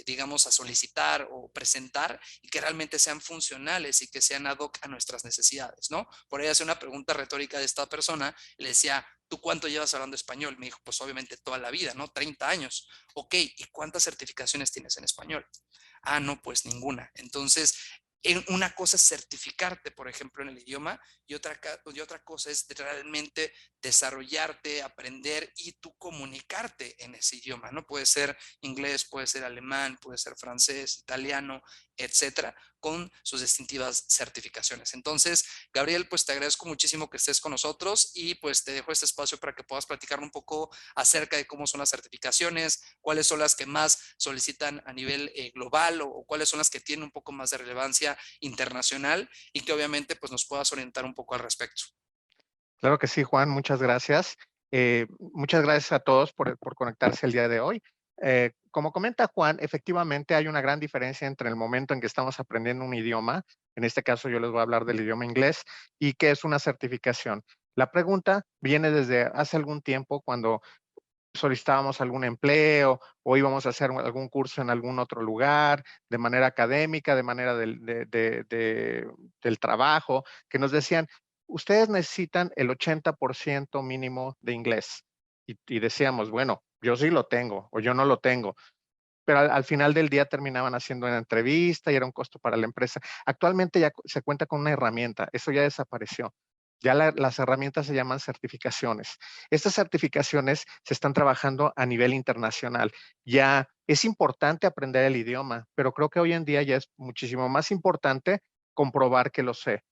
digamos, a solicitar o presentar y que realmente sean funcionales y que sean ad hoc a nuestras necesidades, ¿no? Por ahí hace una pregunta retórica de esta persona, le decía, ¿tú cuánto llevas hablando español? Me dijo, pues obviamente toda la vida, ¿no? 30 años. Ok, ¿y cuántas certificaciones tienes en español? Ah, no, pues ninguna. Entonces, una cosa es certificarte, por ejemplo, en el idioma y otra cosa es realmente desarrollarte, aprender y tú comunicarte en ese idioma, ¿no? Puede ser inglés, puede ser alemán, puede ser francés, italiano, etcétera, con sus distintivas certificaciones. Entonces, Gabriel, pues te agradezco muchísimo que estés con nosotros y pues te dejo este espacio para que puedas platicar un poco acerca de cómo son las certificaciones, cuáles son las que más solicitan a nivel global o cuáles son las que tienen un poco más de relevancia internacional y que obviamente pues nos puedas orientar un poco al respecto. Claro que sí, Juan, muchas gracias. Muchas gracias a todos por conectarse el día de hoy. Como comenta Juan, efectivamente hay una gran diferencia entre el momento en que estamos aprendiendo un idioma, en este caso yo les voy a hablar del idioma inglés, y qué es una certificación. La pregunta viene desde hace algún tiempo cuando solicitábamos algún empleo o íbamos a hacer algún curso en algún otro lugar, de manera académica, de manera del trabajo, que nos decían, ustedes necesitan el 80% mínimo de inglés. Y decíamos, bueno, yo sí lo tengo o yo no lo tengo. Pero al final del día terminaban haciendo una entrevista y era un costo para la empresa. Actualmente ya se cuenta con una herramienta, eso ya desapareció. Ya las herramientas se llaman certificaciones. Estas certificaciones se están trabajando a nivel internacional. Ya es importante aprender el idioma, pero creo que hoy en día ya es muchísimo más importante comprobar que lo sé.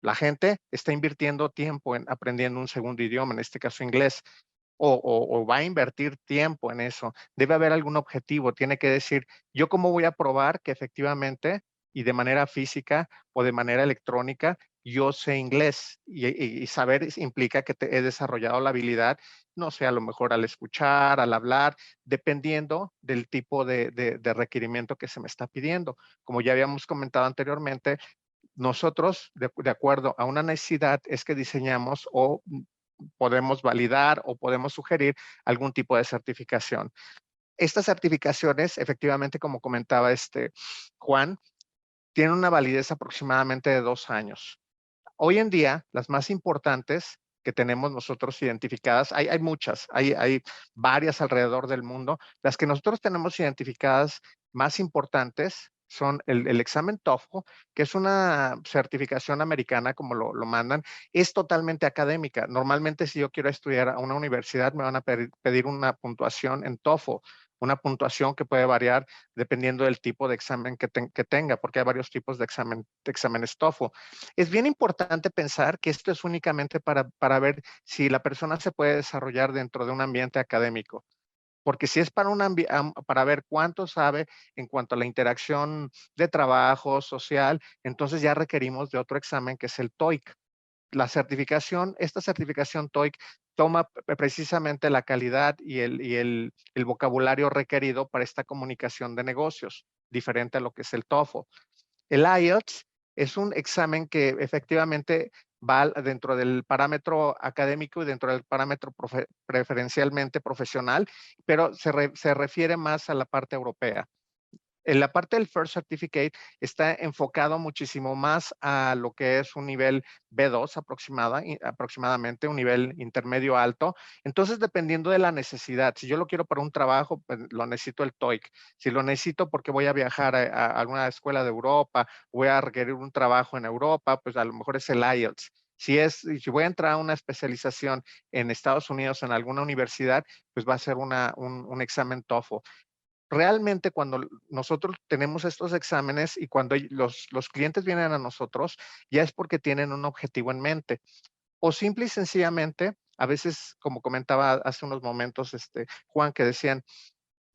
La gente está invirtiendo tiempo en aprendiendo un segundo idioma, en este caso inglés, o va a invertir tiempo en eso. Debe haber algún objetivo. Tiene que decir, ¿yo cómo voy a probar que efectivamente y de manera física o de manera electrónica yo sé inglés y saber implica que he desarrollado la habilidad, no sé, a lo mejor al escuchar, al hablar, dependiendo del tipo de requerimiento que se me está pidiendo. Como ya habíamos comentado anteriormente, nosotros, de acuerdo a una necesidad, es que diseñamos o podemos validar o podemos sugerir algún tipo de certificación. Estas certificaciones, efectivamente, como comentaba Juan, tienen una validez aproximadamente de 2 años. Hoy en día, las más importantes que tenemos nosotros identificadas, hay muchas, hay varias alrededor del mundo. Las que nosotros tenemos identificadas más importantes son el examen TOEFL, que es una certificación americana, como lo mandan, es totalmente académica. Normalmente, si yo quiero estudiar a una universidad, me van a pedir una puntuación en TOEFL, una puntuación que puede variar dependiendo del tipo de examen que tenga, porque hay varios tipos de exámenes TOEFL. Es bien importante pensar que esto es únicamente para ver si la persona se puede desarrollar dentro de un ambiente académico. Porque si es para ver cuánto sabe en cuanto a la interacción de trabajo social, entonces ya requerimos de otro examen que es el TOEIC. Esta certificación TOEIC toma precisamente la calidad y el vocabulario requerido para esta comunicación de negocios, diferente a lo que es el TOEFL. El IELTS es un examen que efectivamente va dentro del parámetro académico y dentro del parámetro preferencialmente profesional, pero se refiere más a la parte europea. En la parte del First Certificate está enfocado muchísimo más a lo que es un nivel B2 aproximadamente, un nivel intermedio alto. Entonces, dependiendo de la necesidad, si yo lo quiero para un trabajo, pues lo necesito el TOEIC. Si lo necesito porque voy a viajar a alguna escuela de Europa, voy a requerir un trabajo en Europa, pues a lo mejor es el IELTS. Si voy a entrar a una especialización en Estados Unidos en alguna universidad, pues va a ser un examen TOEFL. Realmente cuando nosotros tenemos estos exámenes y cuando los clientes vienen a nosotros, ya es porque tienen un objetivo en mente. O simple y sencillamente, a veces, como comentaba hace unos momentos, Juan, que decían,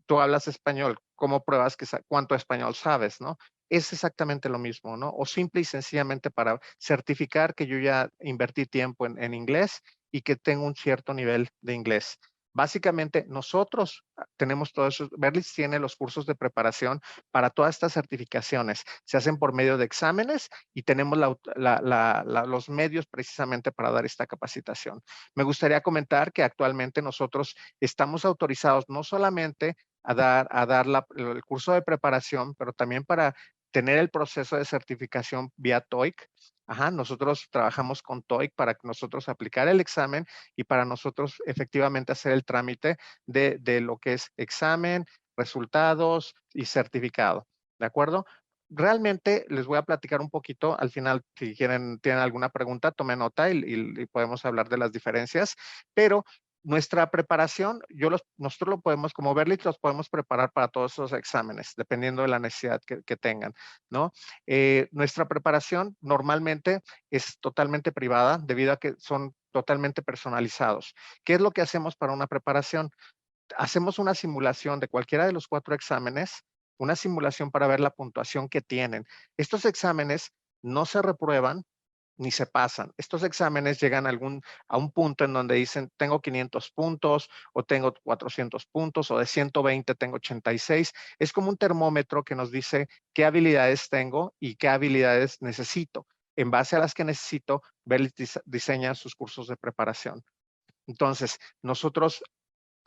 tú hablas español, ¿cómo pruebas cuánto español sabes, no? Es exactamente lo mismo, ¿no? O simple y sencillamente para certificar que yo ya invertí tiempo en inglés y que tengo un cierto nivel de inglés. Básicamente, nosotros tenemos todo eso. Berlitz tiene los cursos de preparación para todas estas certificaciones. Se hacen por medio de exámenes y tenemos los medios precisamente para dar esta capacitación. Me gustaría comentar que actualmente nosotros estamos autorizados no solamente a dar el curso de preparación, pero también para tener el proceso de certificación vía TOEIC. Ajá, nosotros trabajamos con TOEIC para nosotros aplicar el examen y para nosotros efectivamente hacer el trámite de lo que es examen, resultados y certificado. ¿De acuerdo? Realmente les voy a platicar un poquito. Al final, si tienen alguna pregunta, tomen nota y podemos hablar de las diferencias. Pero nuestra preparación, nosotros lo podemos, como Berlitz, los podemos preparar para todos esos exámenes, dependiendo de la necesidad que tengan, ¿no? Nuestra preparación normalmente es totalmente privada debido a que son totalmente personalizados. ¿Qué es lo que hacemos para una preparación? Hacemos una simulación de cualquiera de los 4 exámenes, una simulación para ver la puntuación que tienen. Estos exámenes no se reprueban ni se pasan. Estos exámenes llegan a un punto en donde dicen, tengo 500 puntos o tengo 400 puntos o de 120 tengo 86. Es como un termómetro que nos dice qué habilidades tengo y qué habilidades necesito. En base a las que necesito, Berlitz diseña sus cursos de preparación. Entonces, nosotros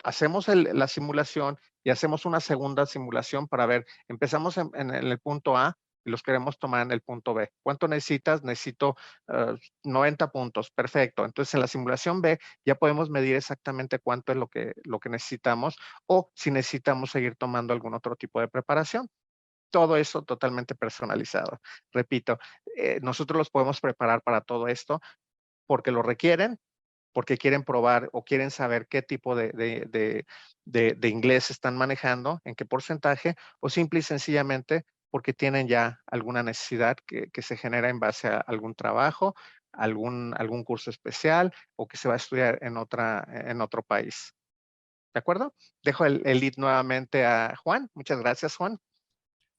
hacemos la simulación y hacemos una segunda simulación para ver, empezamos en el punto A y los queremos tomar en el punto B. ¿Cuánto necesitas? Necesito 90 puntos. Perfecto. Entonces, en la simulación B ya podemos medir exactamente cuánto es lo que necesitamos o si necesitamos seguir tomando algún otro tipo de preparación. Todo eso totalmente personalizado. Repito, nosotros los podemos preparar para todo esto porque lo requieren, porque quieren probar o quieren saber qué tipo de inglés están manejando, en qué porcentaje, o simple y sencillamente porque tienen ya alguna necesidad que se genera en base a algún trabajo, algún curso especial o que se va a estudiar en otro país. ¿De acuerdo? Dejo el lead nuevamente a Juan. Muchas gracias, Juan.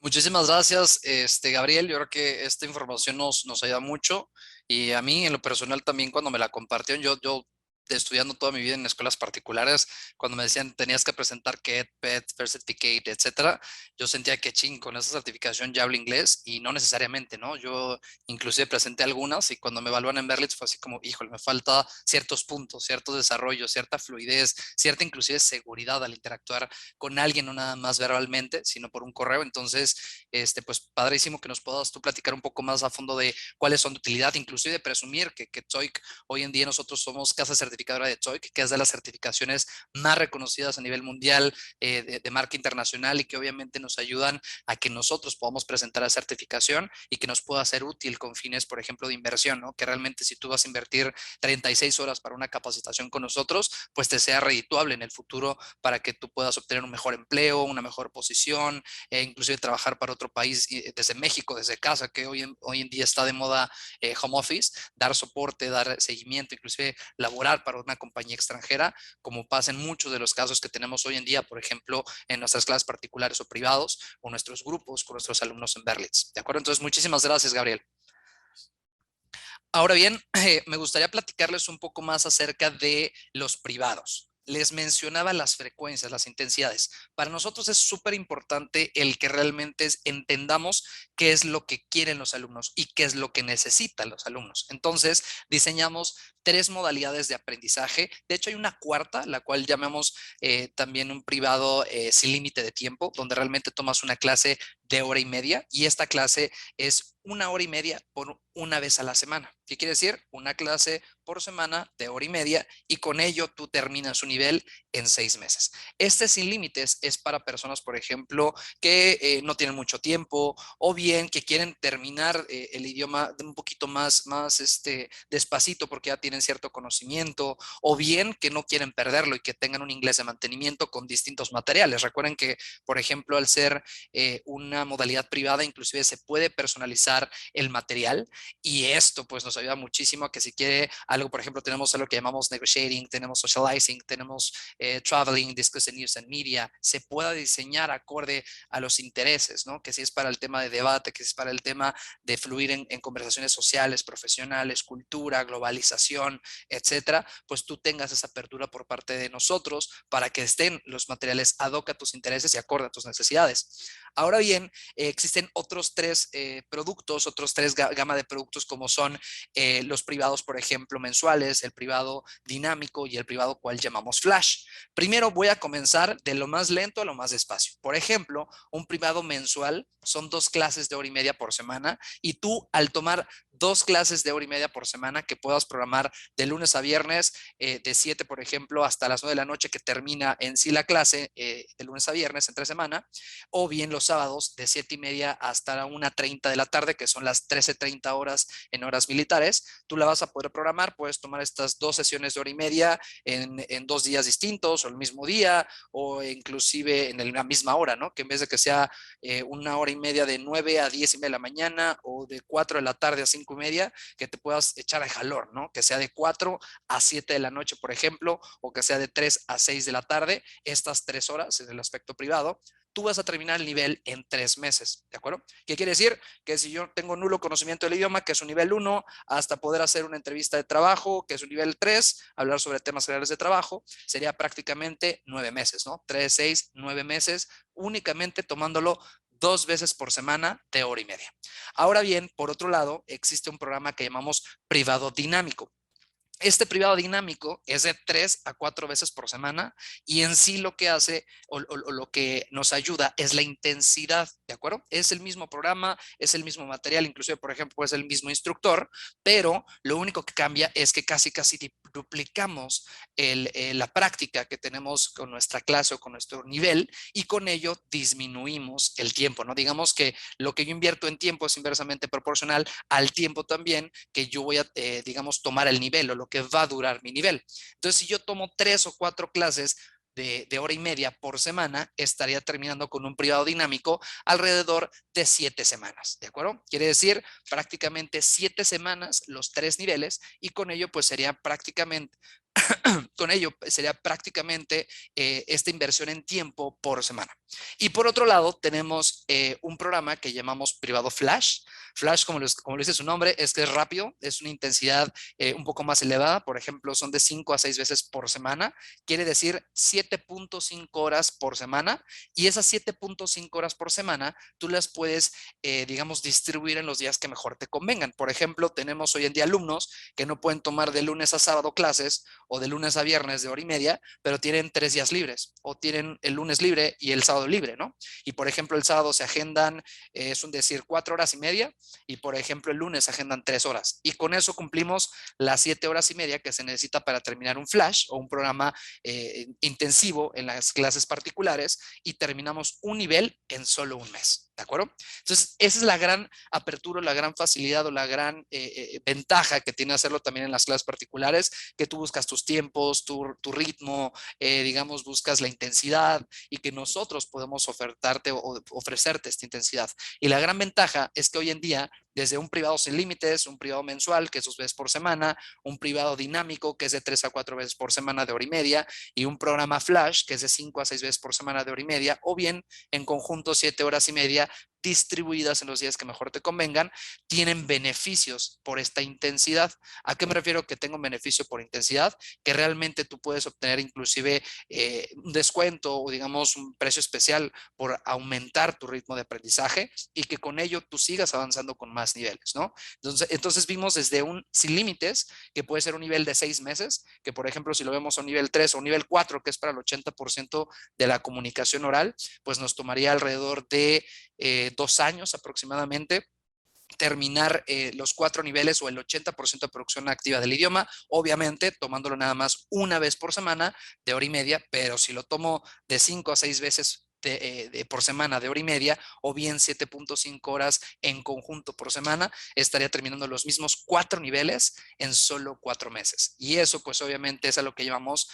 Muchísimas gracias, Gabriel. Yo creo que esta información nos ayuda mucho y a mí en lo personal también cuando me la compartieron, yo estudiando toda mi vida en escuelas particulares, cuando me decían tenías que presentar KET, PET, First Certificate, etcétera, yo sentía que ching, con esa certificación ya hablo inglés y no necesariamente, ¿no? Yo inclusive presenté algunas y cuando me evalúan en Berlitz fue así como, híjole, me falta ciertos puntos, cierto desarrollo, cierta fluidez, cierta inclusive seguridad al interactuar con alguien, no nada más verbalmente, sino por un correo. Entonces, pues padrísimo que nos puedas tú platicar un poco más a fondo de cuáles son de utilidad, inclusive de presumir que TOEIC, hoy en día nosotros somos casa certificadora de TOEIC, que es de las certificaciones más reconocidas a nivel mundial, de marca internacional, y que obviamente nos ayudan a que nosotros podamos presentar la certificación y que nos pueda ser útil con fines, por ejemplo, de inversión, ¿no? Que realmente si tú vas a invertir 36 horas para una capacitación con nosotros, pues te sea redituable en el futuro para que tú puedas obtener un mejor empleo, una mejor posición, inclusive trabajar para otro país desde México, desde casa, que hoy en día está de moda home office, dar soporte, dar seguimiento, inclusive laborar para una compañía extranjera, como pasa en muchos de los casos que tenemos hoy en día, por ejemplo, en nuestras clases particulares o privados, o nuestros grupos con nuestros alumnos en Berlitz. ¿De acuerdo? Entonces, muchísimas gracias, Gabriel. Ahora bien, me gustaría platicarles un poco más acerca de los privados. Les mencionaba las frecuencias, las intensidades. Para nosotros es súper importante el que realmente entendamos qué es lo que quieren los alumnos y qué es lo que necesitan los alumnos. Entonces, diseñamos tres modalidades de aprendizaje. De hecho, hay una cuarta, la cual llamamos también un privado sin límite de tiempo, donde realmente tomas una clase de hora y media y esta clase es una hora y media por una vez a la semana. ¿Qué quiere decir? Una clase por semana de hora y media y con ello tú terminas un nivel en 6 meses. Este sin límites es para personas, por ejemplo, que no tienen mucho tiempo o bien que quieren terminar el idioma un poquito más despacito porque ya tienen cierto conocimiento o bien que no quieren perderlo y que tengan un inglés de mantenimiento con distintos materiales. Recuerden que, por ejemplo, al ser una modalidad privada, inclusive se puede personalizar el material y esto pues nos ayuda muchísimo a que si quiere algo, por ejemplo, tenemos algo que llamamos negotiating, tenemos socializing, tenemos traveling, discuss news and media, se pueda diseñar acorde a los intereses, ¿no? Que si es para el tema de debate, que si es para el tema de fluir en conversaciones sociales, profesionales, cultura, globalización, etcétera, pues tú tengas esa apertura por parte de nosotros para que estén los materiales ad hoc a tus intereses y acorde a tus necesidades. Ahora bien, existen otros tres productos, otros tres gama de productos como son los privados, por ejemplo, mensuales, el privado dinámico y el privado cual llamamos flash. Primero voy a comenzar de lo más lento a lo más despacio. Por ejemplo, un privado mensual son 2 clases de hora y media por semana y tú al tomar 2 clases de hora y media por semana que puedas programar de lunes a viernes, de 7, por ejemplo, hasta las 9 de la noche que termina en sí la clase, de lunes a viernes entre semana, o bien los sábados de 7:30 hasta la 1:30 de la tarde, que son las 13:30 horas en horas militares. Tú la vas a poder programar, puedes tomar estas 2 sesiones de hora y media en 2 días distintos o el mismo día o inclusive en la misma hora, ¿no? Que en vez de que sea una hora y media de 9 a 10:30 de la mañana o de 4 de la tarde a 5:30, que te puedas echar al jalón, ¿no? Que sea de 4 a 7 de la noche, por ejemplo, o que sea de 3 a 6 de la tarde, estas 3 horas en el aspecto privado, tú vas a terminar el nivel en 3 meses, ¿de acuerdo? ¿Qué quiere decir? Que si yo tengo nulo conocimiento del idioma, que es un nivel 1, hasta poder hacer una entrevista de trabajo, que es un nivel 3, hablar sobre temas generales de trabajo, sería prácticamente 9 meses, ¿no? 3, 6, 9 meses, únicamente tomándolo 2 veces por semana de hora y media. Ahora bien, por otro lado, existe un programa que llamamos privado dinámico. Este privado dinámico es de 3 a 4 veces por semana y en sí lo que hace o lo que nos ayuda es la intensidad, ¿de acuerdo? Es el mismo programa, es el mismo material, inclusive, por ejemplo, es el mismo instructor, pero lo único que cambia es que casi duplicamos la práctica que tenemos con nuestra clase o con nuestro nivel y con ello disminuimos el tiempo, ¿no? Digamos que lo que yo invierto en tiempo es inversamente proporcional al tiempo también que yo voy a, digamos, tomar el nivel o lo que va a durar mi nivel. Entonces, si yo tomo 3 o 4 clases de hora y media por semana, estaría terminando con un privado dinámico alrededor de 7 semanas, ¿de acuerdo? Quiere decir prácticamente 7 semanas los 3 niveles y con ello pues sería prácticamente Con ello sería prácticamente esta inversión en tiempo por semana. Y por otro lado, tenemos un programa que llamamos privado Flash. Flash, como lo dice su nombre, es que es rápido, es una intensidad un poco más elevada. Por ejemplo, son de 5 a 6 veces por semana. Quiere decir 7.5 horas por semana. Y esas 7.5 horas por semana, tú las puedes, digamos, distribuir en los días que mejor te convengan. Por ejemplo, tenemos hoy en día alumnos que no pueden tomar de lunes a sábado clases o de lunes a viernes de hora y media, pero tienen 3 días libres o tienen el lunes libre y el sábado libre, ¿no? Y por ejemplo, el sábado se agendan, es un decir, 4 horas y media y por ejemplo, el lunes se agendan 3 horas. Y con eso cumplimos las 7 horas y media que se necesita para terminar un flash o un programa intensivo en las clases particulares y terminamos un nivel en solo un mes. ¿De acuerdo? Entonces, esa es la gran apertura, la gran facilidad o la gran ventaja que tiene hacerlo también en las clases particulares, que tú buscas tus tiempos, tu ritmo, digamos, buscas la intensidad y que nosotros podemos ofertarte o ofrecerte esta intensidad. Y la gran ventaja es que hoy en día, desde un privado sin límites, un privado mensual, que es 2 veces por semana, un privado dinámico, que es de 3 a 4 veces por semana de hora y media, y un programa flash, que es de 5 a 6 veces por semana de hora y media, o bien en conjunto 7 horas y media distribuidas en los días que mejor te convengan, tienen beneficios por esta intensidad. ¿A qué me refiero que tengo un beneficio por intensidad? Que realmente tú puedes obtener inclusive un descuento o digamos un precio especial por aumentar tu ritmo de aprendizaje y que con ello tú sigas avanzando con más niveles, ¿no? Entonces vimos desde un sin límites, que puede ser un nivel de 6 meses, que por ejemplo si lo vemos a un nivel 3 o un nivel 4, que es para el 80% de la comunicación oral, pues nos tomaría alrededor de 2 años aproximadamente terminar los 4 niveles o el 80% de producción activa del idioma, obviamente tomándolo nada más una vez por semana de hora y media, pero si lo tomo de 5 a 6 veces por semana de hora y media o bien 7.5 horas en conjunto por semana, estaría terminando los mismos 4 niveles en solo 4 meses. Y eso pues obviamente es a lo que llamamos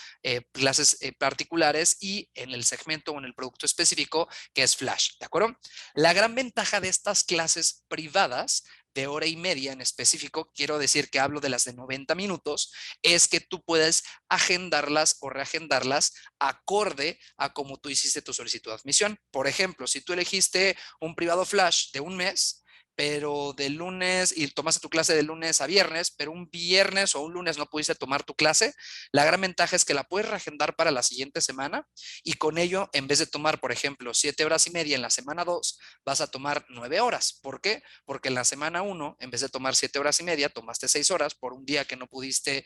clases particulares y en el segmento o en el producto específico que es Flash, ¿de acuerdo? La gran ventaja de estas clases privadas de hora y media en específico, quiero decir que hablo de las de 90 minutos, es que tú puedes agendarlas o reagendarlas acorde a cómo tú hiciste tu solicitud de admisión. Por ejemplo, si tú elegiste un privado flash de un mes, pero de lunes y tomaste tu clase de lunes a viernes, pero un viernes o un lunes no pudiste tomar tu clase, la gran ventaja es que la puedes reagendar para la siguiente semana y con ello, en vez de tomar, por ejemplo, 7 horas y media en la semana 2, vas a tomar 9 horas. ¿Por qué? Porque en la semana 1, en vez de tomar 7 horas y media, tomaste 6 horas por un día que no pudiste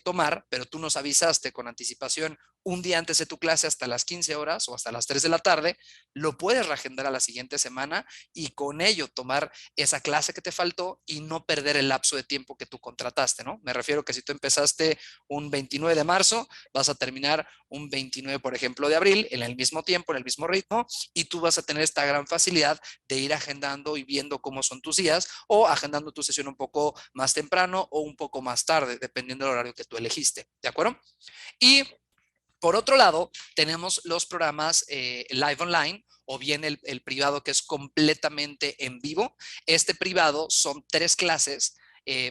tomar, pero tú nos avisaste con anticipación un día antes de tu clase hasta las 15 horas o hasta las 3 de la tarde, lo puedes reagendar a la siguiente semana y con ello tomar esa clase que te faltó y no perder el lapso de tiempo que tú contrataste, ¿no? Me refiero que si tú empezaste un 29 de marzo, vas a terminar un 29, por ejemplo, de abril, en el mismo tiempo, en el mismo ritmo, y tú vas a tener esta gran facilidad de ir agendando y viendo cómo son tus días o agendando tu sesión un poco más temprano o un poco más tarde, dependiendo del horario que tú elegiste, ¿de acuerdo? Y por otro lado, tenemos los programas live online o bien el privado que es completamente en vivo. Este privado son 3 clases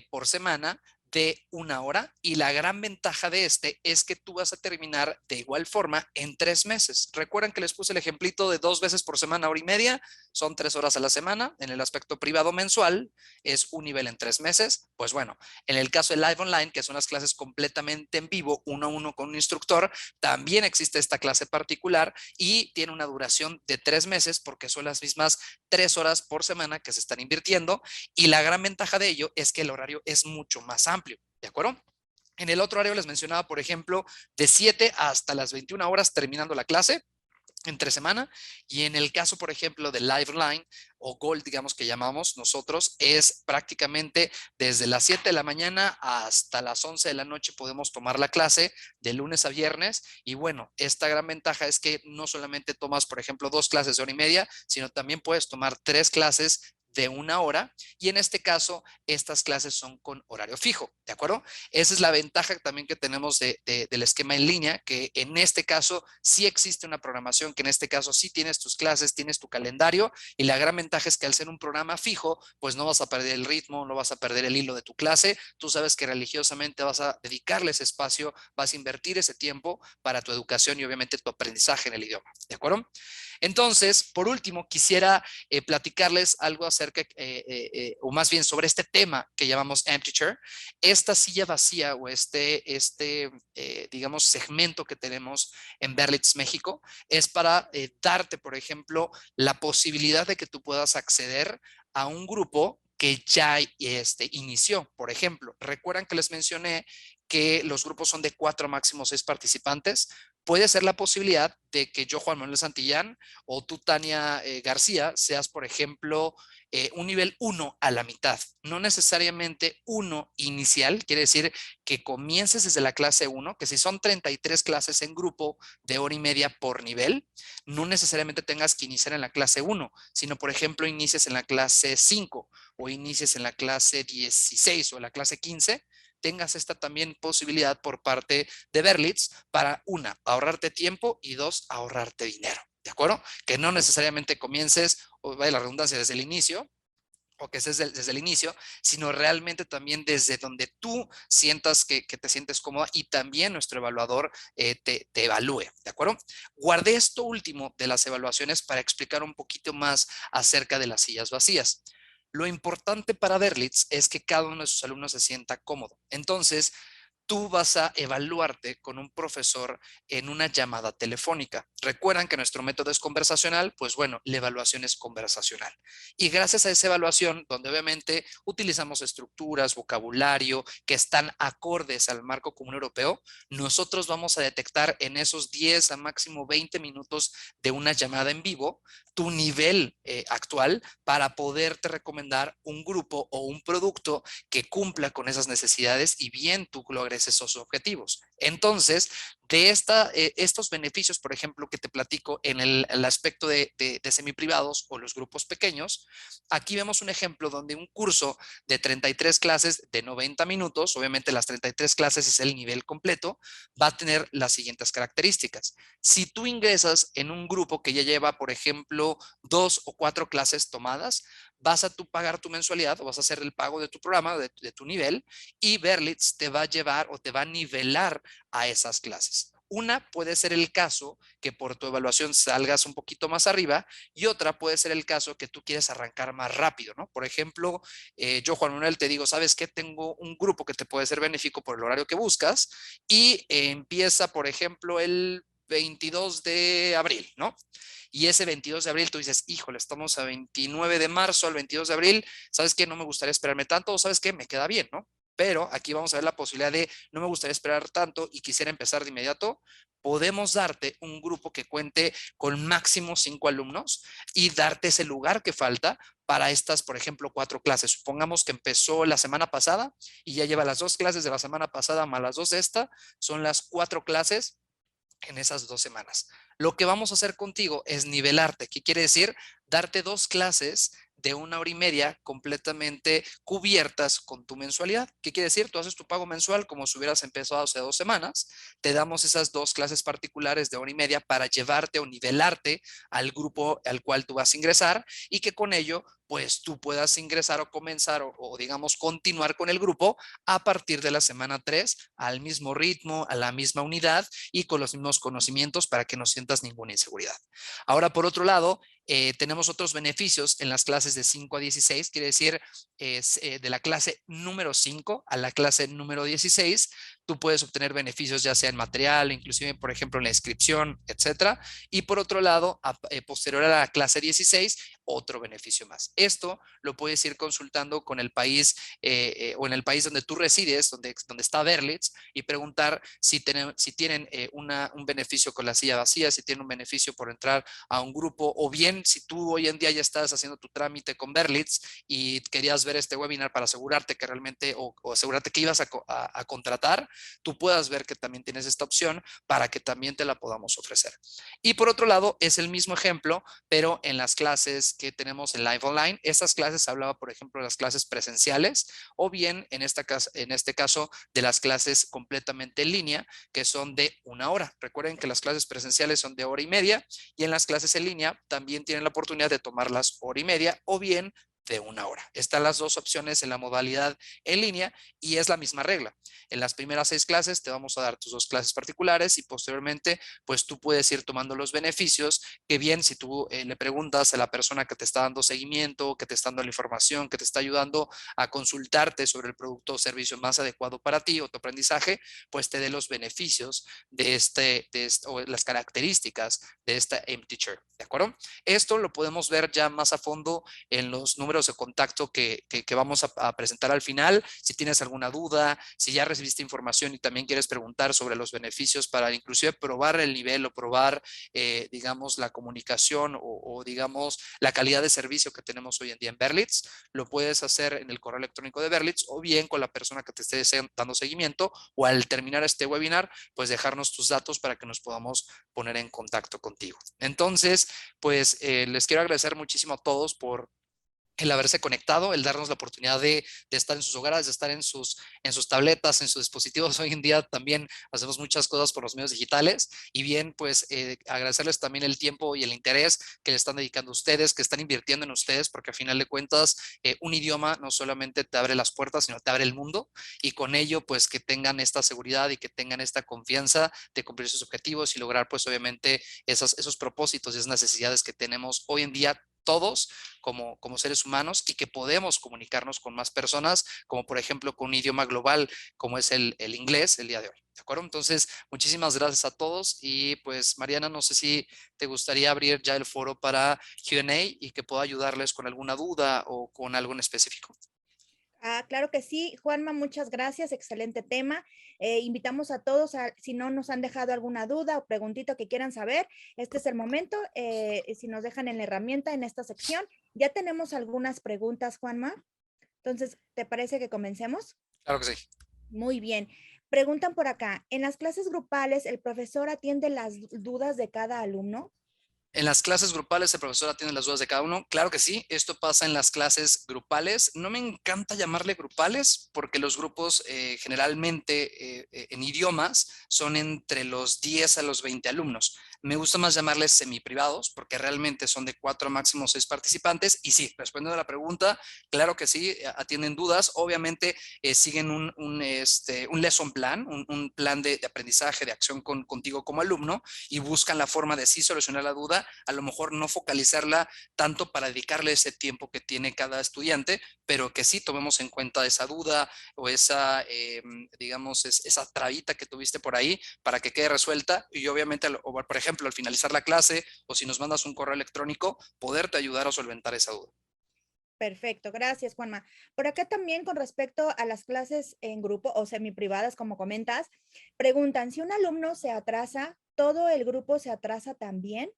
por semana de 1 hora y la gran ventaja de este es que tú vas a terminar de igual forma en 3 meses. Recuerden que les puse el ejemplito de 2 veces por semana, hora y media, son 3 horas a la semana. En el aspecto privado mensual es un nivel en 3 meses. Pues bueno, en el caso de live online, que son las clases completamente en vivo, 1 a 1 con un instructor, también existe esta clase particular y tiene una duración de 3 meses porque son las mismas 3 horas por semana que se están invirtiendo y la gran ventaja de ello es que el horario es mucho más amplio, ¿de acuerdo? En el otro horario les mencionaba, por ejemplo, de 7 hasta las 21 horas terminando la clase entre semana y en el caso, por ejemplo, de Live Line o Gold, digamos que llamamos nosotros, es prácticamente desde las 7 de la mañana hasta las 11 de la noche podemos tomar la clase de lunes a viernes y bueno, esta gran ventaja es que no solamente tomas, por ejemplo, 2 clases de hora y media, sino también puedes tomar 3 clases de 1 hora y en este caso estas clases son con horario fijo, ¿de acuerdo? Esa es la ventaja también que tenemos del esquema en línea, que en este caso sí existe una programación, que en este caso sí tienes tus clases, tienes tu calendario y la gran ventaja es que al ser un programa fijo, pues no vas a perder el ritmo, no vas a perder el hilo de tu clase, tú sabes que religiosamente vas a dedicarle ese espacio, vas a invertir ese tiempo para tu educación y obviamente tu aprendizaje en el idioma, ¿de acuerdo? Entonces, por último, quisiera platicarles algo acerca, o más bien sobre este tema que llamamos Empty Chair. Esta silla vacía o digamos, segmento que tenemos en Berlitz, México, es para darte, por ejemplo, la posibilidad de que tú puedas acceder a un grupo que ya inició. Por ejemplo, recuerdan que les mencioné que los grupos son de 4 máximo 6 participantes. Puede ser la posibilidad de que yo, Juan Manuel Santillán, o tú, Tania García, seas, por ejemplo, un nivel 1 a la mitad. No necesariamente 1 inicial, quiere decir que comiences desde la clase 1, que si son 33 clases en grupo de hora y media por nivel, no necesariamente tengas que iniciar en la clase 1, sino, por ejemplo, inicies en la clase 5 o inicies en la clase 16 o en la clase 15, tengas esta también posibilidad por parte de Berlitz para, una, ahorrarte tiempo y dos, ahorrarte dinero, ¿de acuerdo? Que no necesariamente comiences, o vaya la redundancia, desde el inicio, o que estés desde el inicio, sino realmente también desde donde tú sientas que te sientes cómoda y también nuestro evaluador te evalúe, ¿de acuerdo? Guardé esto último de las evaluaciones para explicar un poquito más acerca de las sillas vacías. Lo importante para Berlitz es que cada uno de sus alumnos se sienta cómodo. Entonces, tú vas a evaluarte con un profesor en una llamada telefónica. Recuerdan que nuestro método es conversacional, pues bueno, la evaluación es conversacional. Y gracias a esa evaluación, donde obviamente utilizamos estructuras, vocabulario que están acordes al marco común europeo, nosotros vamos a detectar en esos 10 a máximo 20 minutos de una llamada en vivo tu nivel actual para poderte recomendar un grupo o un producto que cumpla con esas necesidades y bien tú logres esos objetivos. Entonces, estos beneficios, por ejemplo, que te platico en el aspecto de semiprivados o los grupos pequeños, aquí vemos un ejemplo donde un curso de 33 clases de 90 minutos, obviamente las 33 clases es el nivel completo, va a tener las siguientes características. Si tú ingresas en un grupo que ya lleva, por ejemplo, 2 o 4 clases tomadas, vas a tú pagar tu mensualidad o vas a hacer el pago de tu programa, de tu nivel, y Berlitz te va a llevar o te va a nivelar a esas clases. Una puede ser el caso que por tu evaluación salgas un poquito más arriba y otra puede ser el caso que tú quieres arrancar más rápido, ¿no? Por ejemplo, yo, Juan Manuel, te digo, ¿sabes qué? Tengo un grupo que te puede ser benéfico por el horario que buscas y empieza, por ejemplo, el 22 de abril, ¿no? Y ese 22 de abril tú dices, híjole, estamos a 29 de marzo, al 22 de abril, ¿sabes qué? No me gustaría esperarme tanto, o ¿sabes qué? Me queda bien, ¿no? Pero aquí vamos a ver la posibilidad de, no me gustaría esperar tanto y quisiera empezar de inmediato. Podemos darte un grupo que cuente con máximo 5 alumnos y darte ese lugar que falta para estas, por ejemplo, 4 clases. Supongamos que empezó la semana pasada y ya lleva las 2 clases de la semana pasada más las 2 de esta, son las 4 clases en esas 2 semanas. Lo que vamos a hacer contigo es nivelarte. ¿Qué quiere decir? Darte 2 clases de 1 hora y media completamente cubiertas con tu mensualidad. ¿Qué quiere decir? Tú haces tu pago mensual como si hubieras empezado hace 2 semanas. Te damos esas 2 clases particulares de 1 hora y media para llevarte o nivelarte al grupo al cual tú vas a ingresar y que con ello pues tú puedas ingresar o comenzar o digamos continuar con el grupo a partir de la semana 3 al mismo ritmo, a la misma unidad y con los mismos conocimientos para que no sientas ninguna inseguridad. Ahora, por otro lado, tenemos otros beneficios en las clases de 5 a 16, quiere decir, de la clase número 5 a la clase número 16, tú puedes obtener beneficios ya sea en material, inclusive, por ejemplo, en la inscripción, etcétera. Y por otro lado, posterior a la clase 16, otro beneficio más. Esto lo puedes ir consultando con el país o en el país donde tú resides, donde está Berlitz, y preguntar si tienen un beneficio con la silla vacía, si tienen un beneficio por entrar a un grupo, o bien si tú hoy en día ya estás haciendo tu trámite con Berlitz y querías ver este webinar para asegurarte que realmente, o asegurarte que ibas a contratar, tú puedas ver que también tienes esta opción para que también te la podamos ofrecer. Y por otro lado, es el mismo ejemplo, pero en las clases que tenemos en Live Online. Estas clases hablaba, por ejemplo, de las clases presenciales o bien en este caso de las clases completamente en línea, que son de 1 hora. Recuerden que las clases presenciales son de 1 hora y media y en las clases en línea también tienen la oportunidad de tomarlas 1 hora y media o bien de 1 hora. Están las dos opciones en la modalidad en línea y es la misma regla. En las primeras 6 clases te vamos a dar tus 2 clases particulares y posteriormente pues tú puedes ir tomando los beneficios que bien si tú le preguntas a la persona que te está dando seguimiento, que te está dando la información, que te está ayudando a consultarte sobre el producto o servicio más adecuado para ti o tu aprendizaje, pues te dé los beneficios o las características de esta M-Teacher, ¿de acuerdo? Esto lo podemos ver ya más a fondo en los números de contacto que vamos a presentar al final. Si tienes alguna duda, si ya recibiste información y también quieres preguntar sobre los beneficios para inclusive probar el nivel o probar, digamos, la comunicación o digamos, la calidad de servicio que tenemos hoy en día en Berlitz, lo puedes hacer en el correo electrónico de Berlitz o bien con la persona que te esté dando seguimiento o al terminar este webinar, pues dejarnos tus datos para que nos podamos poner en contacto contigo. Entonces, pues les quiero agradecer muchísimo a todos por el haberse conectado, el darnos la oportunidad de estar en sus hogares, de estar en sus tabletas, en sus dispositivos. Hoy en día también hacemos muchas cosas por los medios digitales y bien, pues agradecerles también el tiempo y el interés que le están dedicando ustedes, que están invirtiendo en ustedes, porque al final de cuentas un idioma no solamente te abre las puertas, sino te abre el mundo y con ello pues que tengan esta seguridad y que tengan esta confianza de cumplir sus objetivos y lograr pues obviamente esos propósitos y esas necesidades que tenemos hoy en día todos como seres humanos y que podemos comunicarnos con más personas, como por ejemplo con un idioma global como es el inglés el día de hoy. ¿De acuerdo? Entonces, muchísimas gracias a todos y pues Mariana, no sé si te gustaría abrir ya el foro para Q&A y que pueda ayudarles con alguna duda o con algo en específico. Claro que sí, Juanma, muchas gracias, excelente tema. Invitamos a todos, si no nos han dejado alguna duda o preguntita que quieran saber, este es el momento, si nos dejan en la herramienta en esta sección. Ya tenemos algunas preguntas, Juanma, entonces, ¿te parece que comencemos? Claro que sí. Muy bien. Preguntan por acá, ¿en las clases grupales el profesor atiende las dudas de cada alumno? En las clases grupales, el profesor atiende las dudas de cada uno. Claro que sí, esto pasa en las clases grupales. No me encanta llamarle grupales porque los grupos generalmente en idiomas son entre los 10 a los 20 alumnos. Me gusta más llamarles semiprivados porque realmente son de 4 a máximo 6 participantes. Y sí, respondiendo a la pregunta, claro que sí, atienden dudas. Obviamente siguen un lesson plan, un plan de aprendizaje, de acción contigo como alumno y buscan la forma de sí solucionar la duda, a lo mejor no focalizarla tanto para dedicarle ese tiempo que tiene cada estudiante, pero que sí tomemos en cuenta esa duda o esa, digamos, esa trabita que tuviste por ahí para que quede resuelta y obviamente, por ejemplo, al finalizar la clase o si nos mandas un correo electrónico, poderte ayudar a solventar esa duda. Perfecto, gracias, Juanma. Por acá también con respecto a las clases en grupo o semiprivadas, como comentas, preguntan, si un alumno se atrasa, ¿todo el grupo se atrasa también?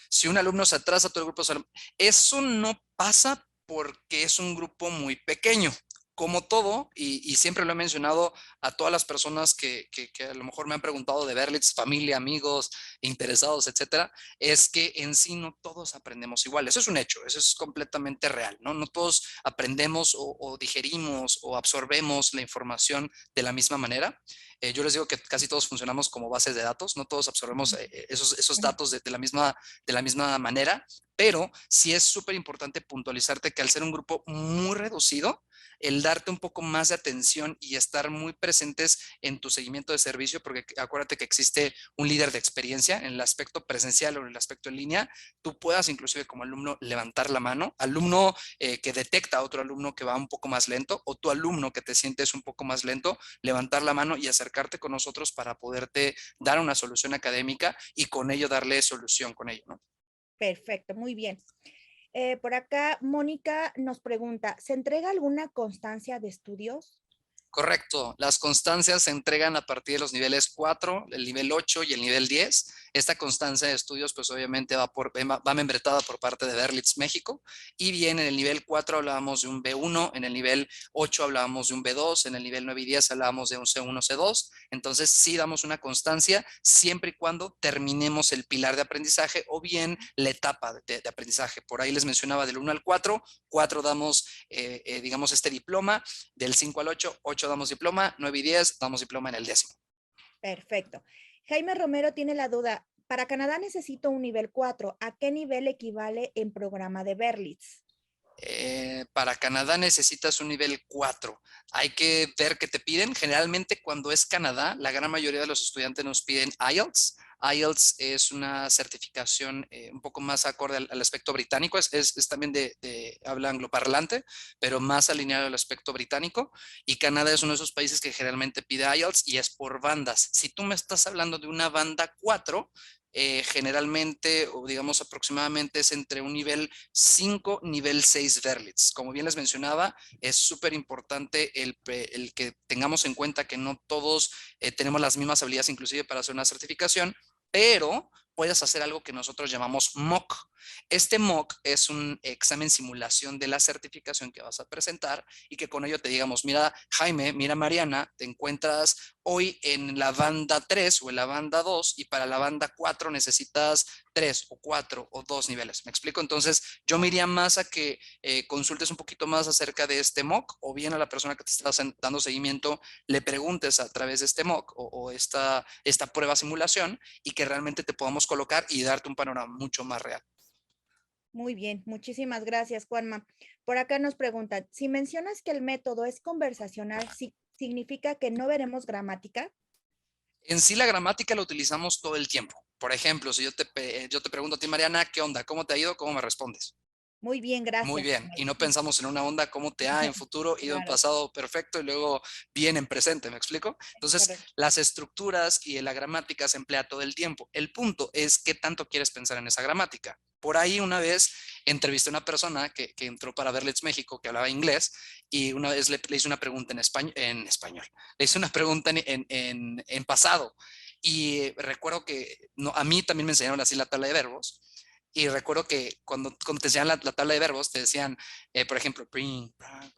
Si un alumno se atrasa, todo el grupo se... Eso no pasa porque es un grupo muy pequeño. Como todo, y siempre lo he mencionado a todas las personas que a lo mejor me han preguntado de Berlitz, familia, amigos, interesados, etcétera, es que en sí no todos aprendemos igual. Eso es un hecho, eso es completamente real, ¿no? No todos aprendemos o digerimos o absorbemos la información de la misma manera. Yo les digo que casi todos funcionamos como bases de datos, no todos absorbemos esos datos de la misma manera, pero sí es súper importante puntualizarte que al ser un grupo muy reducido, el darte un poco más de atención y estar muy presentes en tu seguimiento de servicio, porque acuérdate que existe un líder de experiencia en el aspecto presencial o en el aspecto en línea, tú puedas inclusive como alumno levantar la mano, alumno que detecta a otro alumno que va un poco más lento o tu alumno que te sientes un poco más lento, levantar la mano y acercarte con nosotros para poderte dar una solución académica y con ello darle solución con ello, ¿no? Perfecto, muy bien. Por acá, Mónica nos pregunta, ¿se entrega alguna constancia de estudios? Correcto, las constancias se entregan a partir de los niveles 4, el nivel 8 y el nivel 10. Esta constancia de estudios, pues obviamente va membretada por parte de Berlitz México, y bien, en el nivel 4 hablábamos de un B1, en el nivel 8 hablábamos de un B2, en el nivel 9 y 10 hablábamos de un C1, C2. Entonces sí damos una constancia siempre y cuando terminemos el pilar de aprendizaje o bien la etapa de aprendizaje. Por ahí les mencionaba del 1 al 4, 4 damos, digamos, este diploma, del 5 al 8, 8 damos diploma, 9 y 10 damos diploma en el 10º. Perfecto. Jaime Romero tiene la duda. Para Canadá necesito un nivel 4. ¿A qué nivel equivale en programa de Berlitz? Para Canadá necesitas un nivel 4. Hay que ver qué te piden. Generalmente cuando es Canadá, la gran mayoría de los estudiantes nos piden IELTS. IELTS es una certificación un poco más acorde al aspecto británico. Es también de habla angloparlante, pero más alineado al aspecto británico. Y Canadá es uno de esos países que generalmente pide IELTS y es por bandas. Si tú me estás hablando de una banda 4, generalmente, o digamos aproximadamente, es entre un nivel 5, nivel 6 Berlitz. Como bien les mencionaba, es súper importante el que tengamos en cuenta que no todos tenemos las mismas habilidades, inclusive para hacer una certificación, pero puedes hacer algo que nosotros llamamos mock. Este mock es un examen simulación de la certificación que vas a presentar y que con ello te digamos, mira Jaime, mira Mariana, te encuentras hoy en la banda 3 o en la banda 2 y para la banda 4 necesitas 3 o 4 o 2 niveles. ¿Me explico? Entonces yo me iría más a que consultes un poquito más acerca de este mock o bien a la persona que te está dando seguimiento le preguntes a través de este mock o esta prueba simulación y que realmente te podamos colocar y darte un panorama mucho más real. Muy bien, muchísimas gracias, Juanma. Por acá nos preguntan, si mencionas que el método es conversacional, ¿significa que no veremos gramática? En sí la gramática la utilizamos todo el tiempo. Por ejemplo, si yo te pregunto a ti, Mariana, ¿qué onda? ¿Cómo te ha ido? ¿Cómo me respondes? Muy bien, Muy gracias. bien. Y no pensamos en una onda, ¿cómo te ha en futuro, ido en Claro, pasado perfecto y luego bien en presente? ¿Me explico? Entonces, correcto. las estructuras y la gramática se emplea todo el tiempo. El punto es qué tanto quieres pensar en esa gramática. Por ahí una vez entrevisté a una persona que entró para Berlitz México, que hablaba inglés, y una vez le hice una pregunta en español. Le hice una pregunta en pasado. Y recuerdo que a mí también me enseñaron así la tabla de verbos. Y recuerdo que cuando te enseñan la tabla de verbos, te decían, por ejemplo, bring,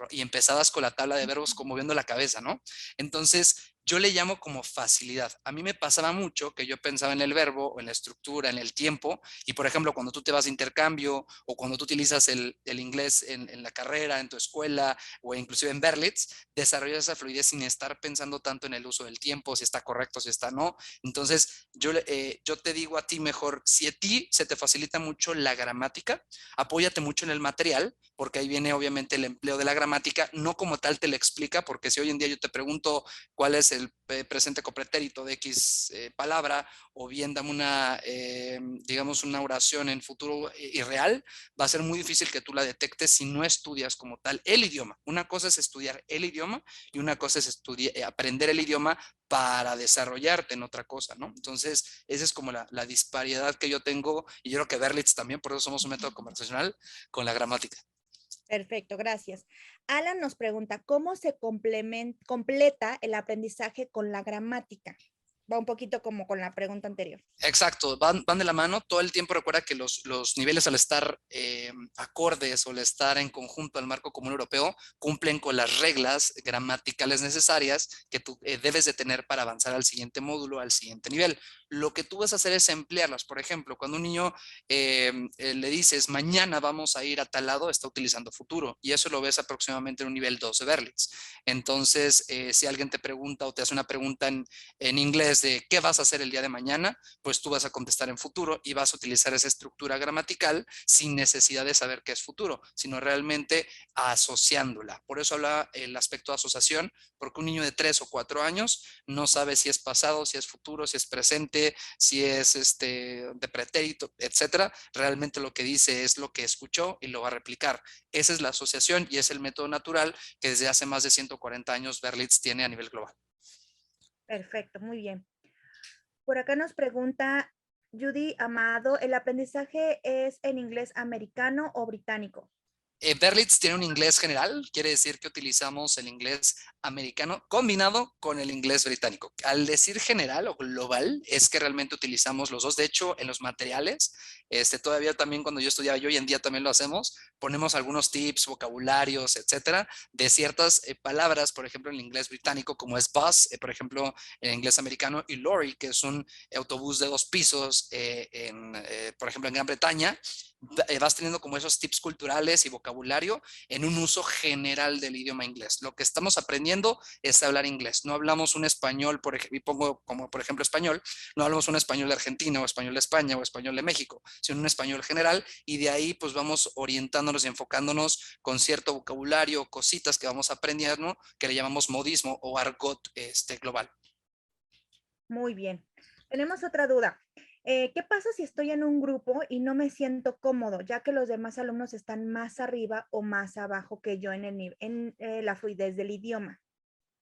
y empezabas con la tabla de verbos como moviendo la cabeza, ¿no? Entonces, yo le llamo como facilidad. A mí me pasaba mucho que yo pensaba en el verbo, o en la estructura, en el tiempo, y por ejemplo, cuando tú te vas de intercambio o cuando tú utilizas el inglés en la carrera, en tu escuela o inclusive en Berlitz, desarrollas esa fluidez sin estar pensando tanto en el uso del tiempo, si está correcto, si está no. Entonces, yo te digo a ti mejor, si a ti se te facilita mucho la gramática, apóyate mucho en el material, porque ahí viene obviamente el empleo de la gramática, no como tal te lo explica, porque si hoy en día yo te pregunto cuál es el presente copretérito de X palabra, o bien dame digamos, una oración en futuro irreal, va a ser muy difícil que tú la detectes si no estudias como tal el idioma. Una cosa es estudiar el idioma y una cosa es aprender el idioma para desarrollarte en otra cosa, ¿no? Entonces, esa es como la disparidad que yo tengo, y yo creo que Berlitz también, por eso somos un método conversacional con la gramática. Perfecto, gracias. Alan nos pregunta, ¿cómo se completa el aprendizaje con la gramática? Va un poquito como con la pregunta anterior. Exacto, van de la mano. Todo el tiempo recuerda que los niveles al estar acordes o al estar en conjunto al marco común europeo cumplen con las reglas gramaticales necesarias que tú debes de tener para avanzar al siguiente módulo, al siguiente nivel. Lo que tú vas a hacer es emplearlas. Por ejemplo, cuando un niño le dices mañana vamos a ir a tal lado, está utilizando futuro y eso lo ves aproximadamente en un nivel 2 de Berlitz. Entonces, si alguien te pregunta o te hace una pregunta en inglés de qué vas a hacer el día de mañana, pues tú vas a contestar en futuro y vas a utilizar esa estructura gramatical sin necesidad de saber qué es futuro, sino realmente asociándola. Por eso habla el aspecto de asociación, porque un niño de 3 o 4 años no sabe si es pasado, si es futuro, si es presente, si es de pretérito, etcétera. Realmente lo que dice es lo que escuchó y lo va a replicar. Esa es la asociación y es el método natural que desde hace más de 140 años Berlitz tiene a nivel global. Perfecto, muy bien. Por acá nos pregunta Judy Amado, ¿el aprendizaje es en inglés americano o británico? Berlitz tiene un inglés general, quiere decir que utilizamos el inglés americano combinado con el inglés británico. Al decir general o global, es que realmente utilizamos los dos. De hecho, en los materiales, todavía también cuando yo estudiaba, y hoy en día también lo hacemos, ponemos algunos tips, vocabularios, etcétera, de ciertas palabras, por ejemplo, en el inglés británico, como es bus, por ejemplo, en inglés americano, y lorry, que es un autobús de 2 pisos, por ejemplo, en Gran Bretaña. Vas teniendo como esos tips culturales y vocabulario en un uso general del idioma inglés. Lo que estamos aprendiendo es hablar inglés. No hablamos un español, por ejemplo, y pongo como por ejemplo español, no hablamos un español de Argentina o español de España o español de México, sino un español general, y de ahí pues vamos orientándonos y enfocándonos con cierto vocabulario, cositas que vamos aprendiendo, ¿no? Que le llamamos modismo o argot global. Muy bien. Tenemos otra duda. ¿Qué pasa si estoy en un grupo y no me siento cómodo, ya que los demás alumnos están más arriba o más abajo que yo en la fluidez del idioma?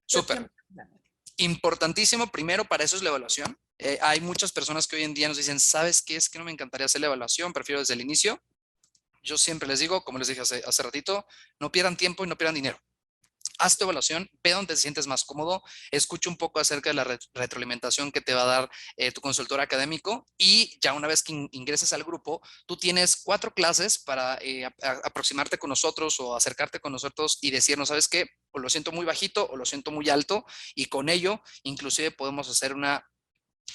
¿Qué Súper. opción? Importantísimo, primero, para eso es la evaluación. Hay muchas personas que hoy en día nos dicen, ¿sabes qué? Es que no me encantaría hacer la evaluación, prefiero desde el inicio. Yo siempre les digo, como les dije hace ratito, no pierdan tiempo y no pierdan dinero. Haz tu evaluación, ve donde te sientes más cómodo, escucha un poco acerca de la retroalimentación que te va a dar tu consultor académico, y ya una vez que ingreses al grupo, tú tienes 4 clases para aproximarte con nosotros o acercarte con nosotros y decirnos, ¿sabes qué? O lo siento muy bajito o lo siento muy alto, y con ello inclusive podemos hacer una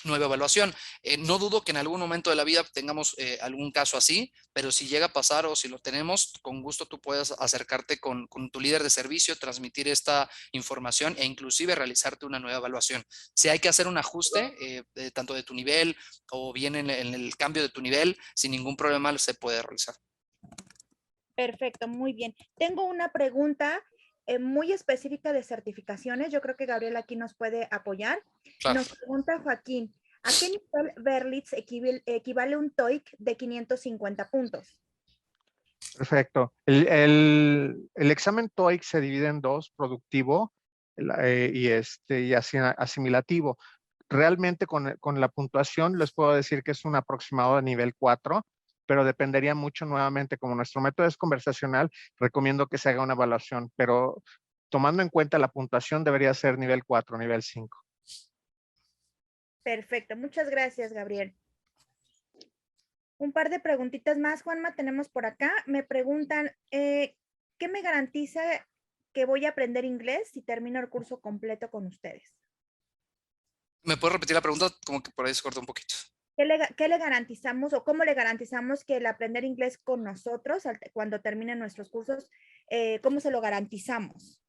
nueva evaluación. No dudo que en algún momento de la vida tengamos algún caso así, pero si llega a pasar o si lo tenemos, con gusto tú puedes acercarte con tu líder de servicio, transmitir esta información e inclusive realizarte una nueva evaluación. Si hay que hacer un ajuste, tanto de tu nivel o bien en el cambio de tu nivel, sin ningún problema se puede realizar. Perfecto, muy bien. Tengo una pregunta muy específica de certificaciones. Yo creo que Gabriel aquí nos puede apoyar. Claro. Nos pregunta Joaquín, ¿a qué nivel Berlitz equivale un TOEIC de 550 puntos? Perfecto. El examen TOEIC se divide en dos, productivo y asimilativo. Realmente con la puntuación les puedo decir que es un aproximado de nivel 4, pero dependería mucho nuevamente, como nuestro método es conversacional, recomiendo que se haga una evaluación, pero tomando en cuenta la puntuación debería ser nivel 4, nivel 5. Perfecto, muchas gracias, Gabriel. Un par de preguntitas más, Juanma, tenemos por acá. Me preguntan, ¿qué me garantiza que voy a aprender inglés si termino el curso completo con ustedes? ¿Me puedes repetir la pregunta? Como que por ahí se cortó un poquito. ¿Qué le garantizamos o cómo le garantizamos que el aprender inglés con nosotros cuando terminen nuestros cursos, cómo se lo garantizamos?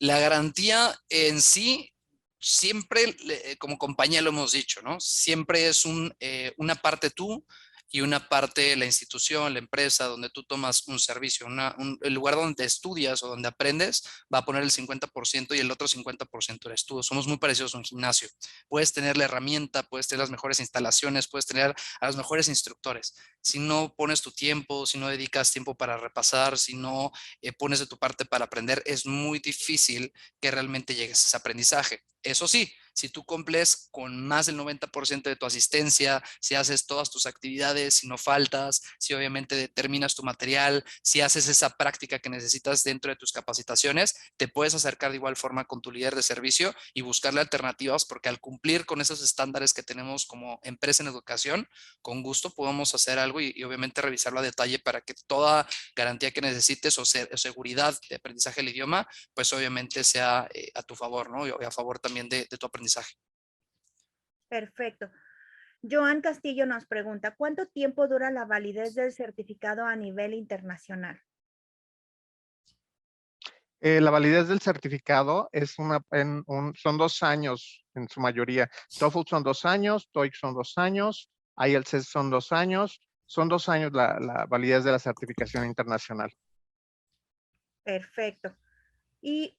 La garantía en sí, siempre, como compañía lo hemos dicho, ¿no? Siempre es una parte tú y una parte la institución, la empresa, donde tú tomas un servicio. El lugar donde estudias o donde aprendes va a poner el 50% y el otro 50% eres tú. Somos muy parecidos a un gimnasio. Puedes tener la herramienta, puedes tener las mejores instalaciones, puedes tener a los mejores instructores. Si no pones tu tiempo, si no dedicas tiempo para repasar, si no pones de tu parte para aprender, es muy difícil que realmente llegues a ese aprendizaje. Eso sí, si tú cumples con más del 90% de tu asistencia, si haces todas tus actividades, si no faltas, si obviamente terminas tu material, si haces esa práctica que necesitas dentro de tus capacitaciones, te puedes acercar de igual forma con tu líder de servicio y buscarle alternativas, porque al cumplir con esos estándares que tenemos como empresa en educación, con gusto podemos hacer algo y obviamente revisarlo a detalle para que toda garantía que necesites o seguridad de aprendizaje del idioma, pues obviamente sea a tu favor, ¿no? Y a favor también de tu aprendizaje. Perfecto. Joan Castillo nos pregunta, ¿cuánto tiempo dura la validez del certificado a nivel internacional? La validez del certificado son 2 años en su mayoría. TOEFL son 2 años, TOEIC son 2 años, IELTS son 2 años. Son 2 años la validez de la certificación internacional. Perfecto. Y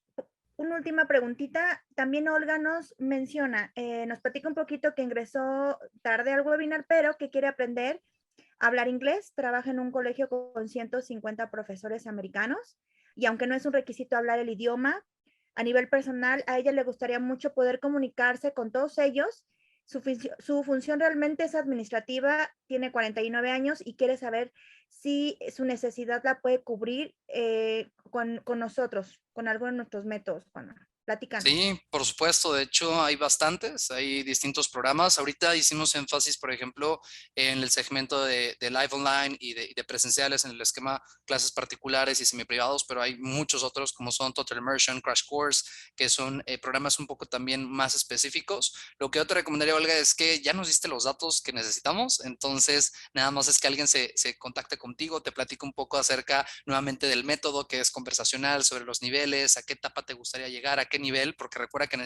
una última preguntita. También Olga nos menciona, nos platica un poquito que ingresó tarde al webinar, pero que quiere aprender a hablar inglés. Trabaja en un colegio con 150 profesores americanos y aunque no es un requisito hablar el idioma, a nivel personal a ella le gustaría mucho poder comunicarse con todos ellos Su función realmente es administrativa, tiene 49 años y quiere saber si su necesidad la puede cubrir con nosotros, con alguno de nuestros métodos. Bueno, platícanos. Sí, por supuesto. De hecho, hay bastantes, hay distintos programas. Ahorita hicimos énfasis, por ejemplo, en el segmento de live online y de presenciales en el esquema clases particulares y semiprivados, pero hay muchos otros como son Total Immersion, Crash Course, que son programas un poco también más específicos. Lo que yo te recomendaría, Olga, es que ya nos diste los datos que necesitamos, entonces nada más es que alguien se contacte contigo, te platique un poco acerca nuevamente del método que es conversacional, sobre los niveles, a qué etapa te gustaría llegar, a qué nivel, porque recuerda que no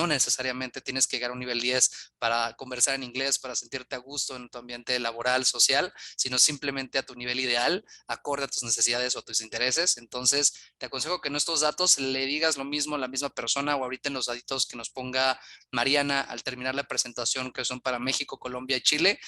necesariamente tienes que llegar a un nivel 10 para conversar en inglés, para sentirte a gusto en tu ambiente laboral, social, sino simplemente a tu nivel ideal, acorde a tus necesidades o a tus intereses. Entonces, te aconsejo que en estos datos le digas lo mismo a la misma persona o ahorita en los daditos que nos ponga Mariana al terminar la presentación, que son para México, Colombia y Chile,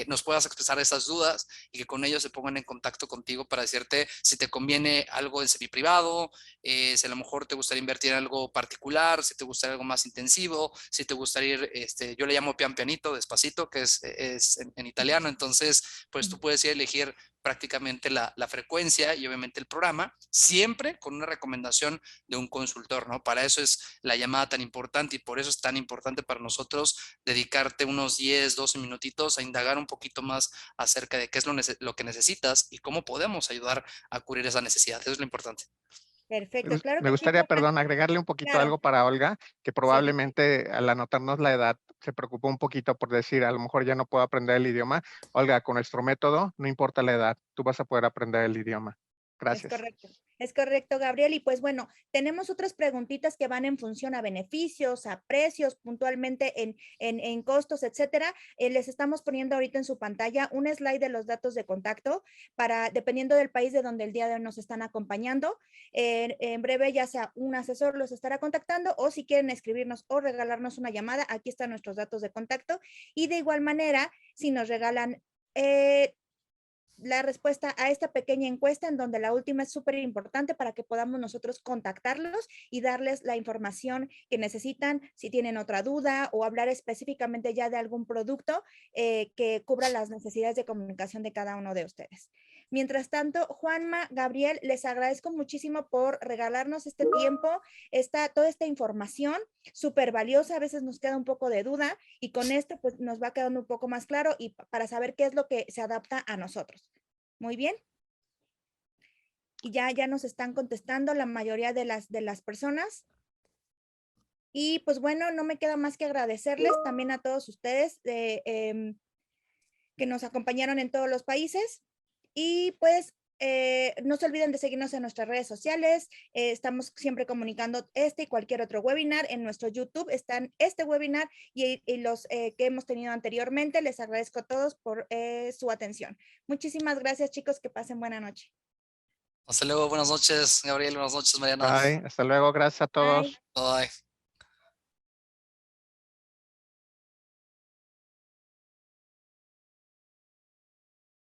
nos puedas expresar esas dudas y que con ellos se pongan en contacto contigo para decirte si te conviene algo en semiprivado, si a lo mejor te gustaría invertir en algo particular, si te gustaría algo más intensivo, si te gustaría ir, yo le llamo pian pianito, despacito, que es en italiano. Entonces, pues tú puedes ir a elegir prácticamente la frecuencia y obviamente el programa, siempre con una recomendación de un consultor, ¿no? Para eso es la llamada tan importante y por eso es tan importante para nosotros dedicarte unos 10, 12 minutitos a indagar un poquito más acerca de qué es lo que necesitas y cómo podemos ayudar a cubrir esa necesidad. Eso es lo importante. Perfecto, claro Me que sí, gustaría, Juan. perdón, agregarle un poquito Claro, algo para Olga, que sí. probablemente al anotarnos la edad se preocupó un poquito por decir, a lo mejor ya no puedo aprender el idioma. Olga, con nuestro método, no importa la edad, tú vas a poder aprender el idioma. Gracias. Es correcto, Gabriel. Y pues bueno, tenemos otras preguntitas que van en función a beneficios, a precios, puntualmente en costos, etcétera. Les estamos poniendo ahorita en su pantalla un slide de los datos de contacto para, dependiendo del país de donde el día de hoy nos están acompañando. En breve, ya sea un asesor los estará contactando o si quieren escribirnos o regalarnos una llamada, aquí están nuestros datos de contacto. Y de igual manera, si nos regalan la respuesta a esta pequeña encuesta, en donde la última es súper importante para que podamos nosotros contactarlos y darles la información que necesitan, si tienen otra duda o hablar específicamente ya de algún producto que cubra las necesidades de comunicación de cada uno de ustedes. Mientras tanto, Juanma, Gabriel, les agradezco muchísimo por regalarnos este tiempo, toda esta información súper valiosa. A veces nos queda un poco de duda y con esto pues nos va quedando un poco más claro y para saber qué es lo que se adapta a nosotros. Muy bien. Y ya nos están contestando la mayoría de las personas. Y pues bueno, no me queda más que agradecerles también a todos ustedes que nos acompañaron en todos los países. Y pues no se olviden de seguirnos en nuestras redes sociales. Estamos siempre comunicando este y cualquier otro webinar. En nuestro YouTube están este webinar y los que hemos tenido anteriormente. Les agradezco a todos por su atención. Muchísimas gracias, chicos. Que pasen buena noche. Hasta luego, buenas noches, Gabriel, buenas noches, Mariana. Bye, hasta luego, gracias a Bye. todos. Bye.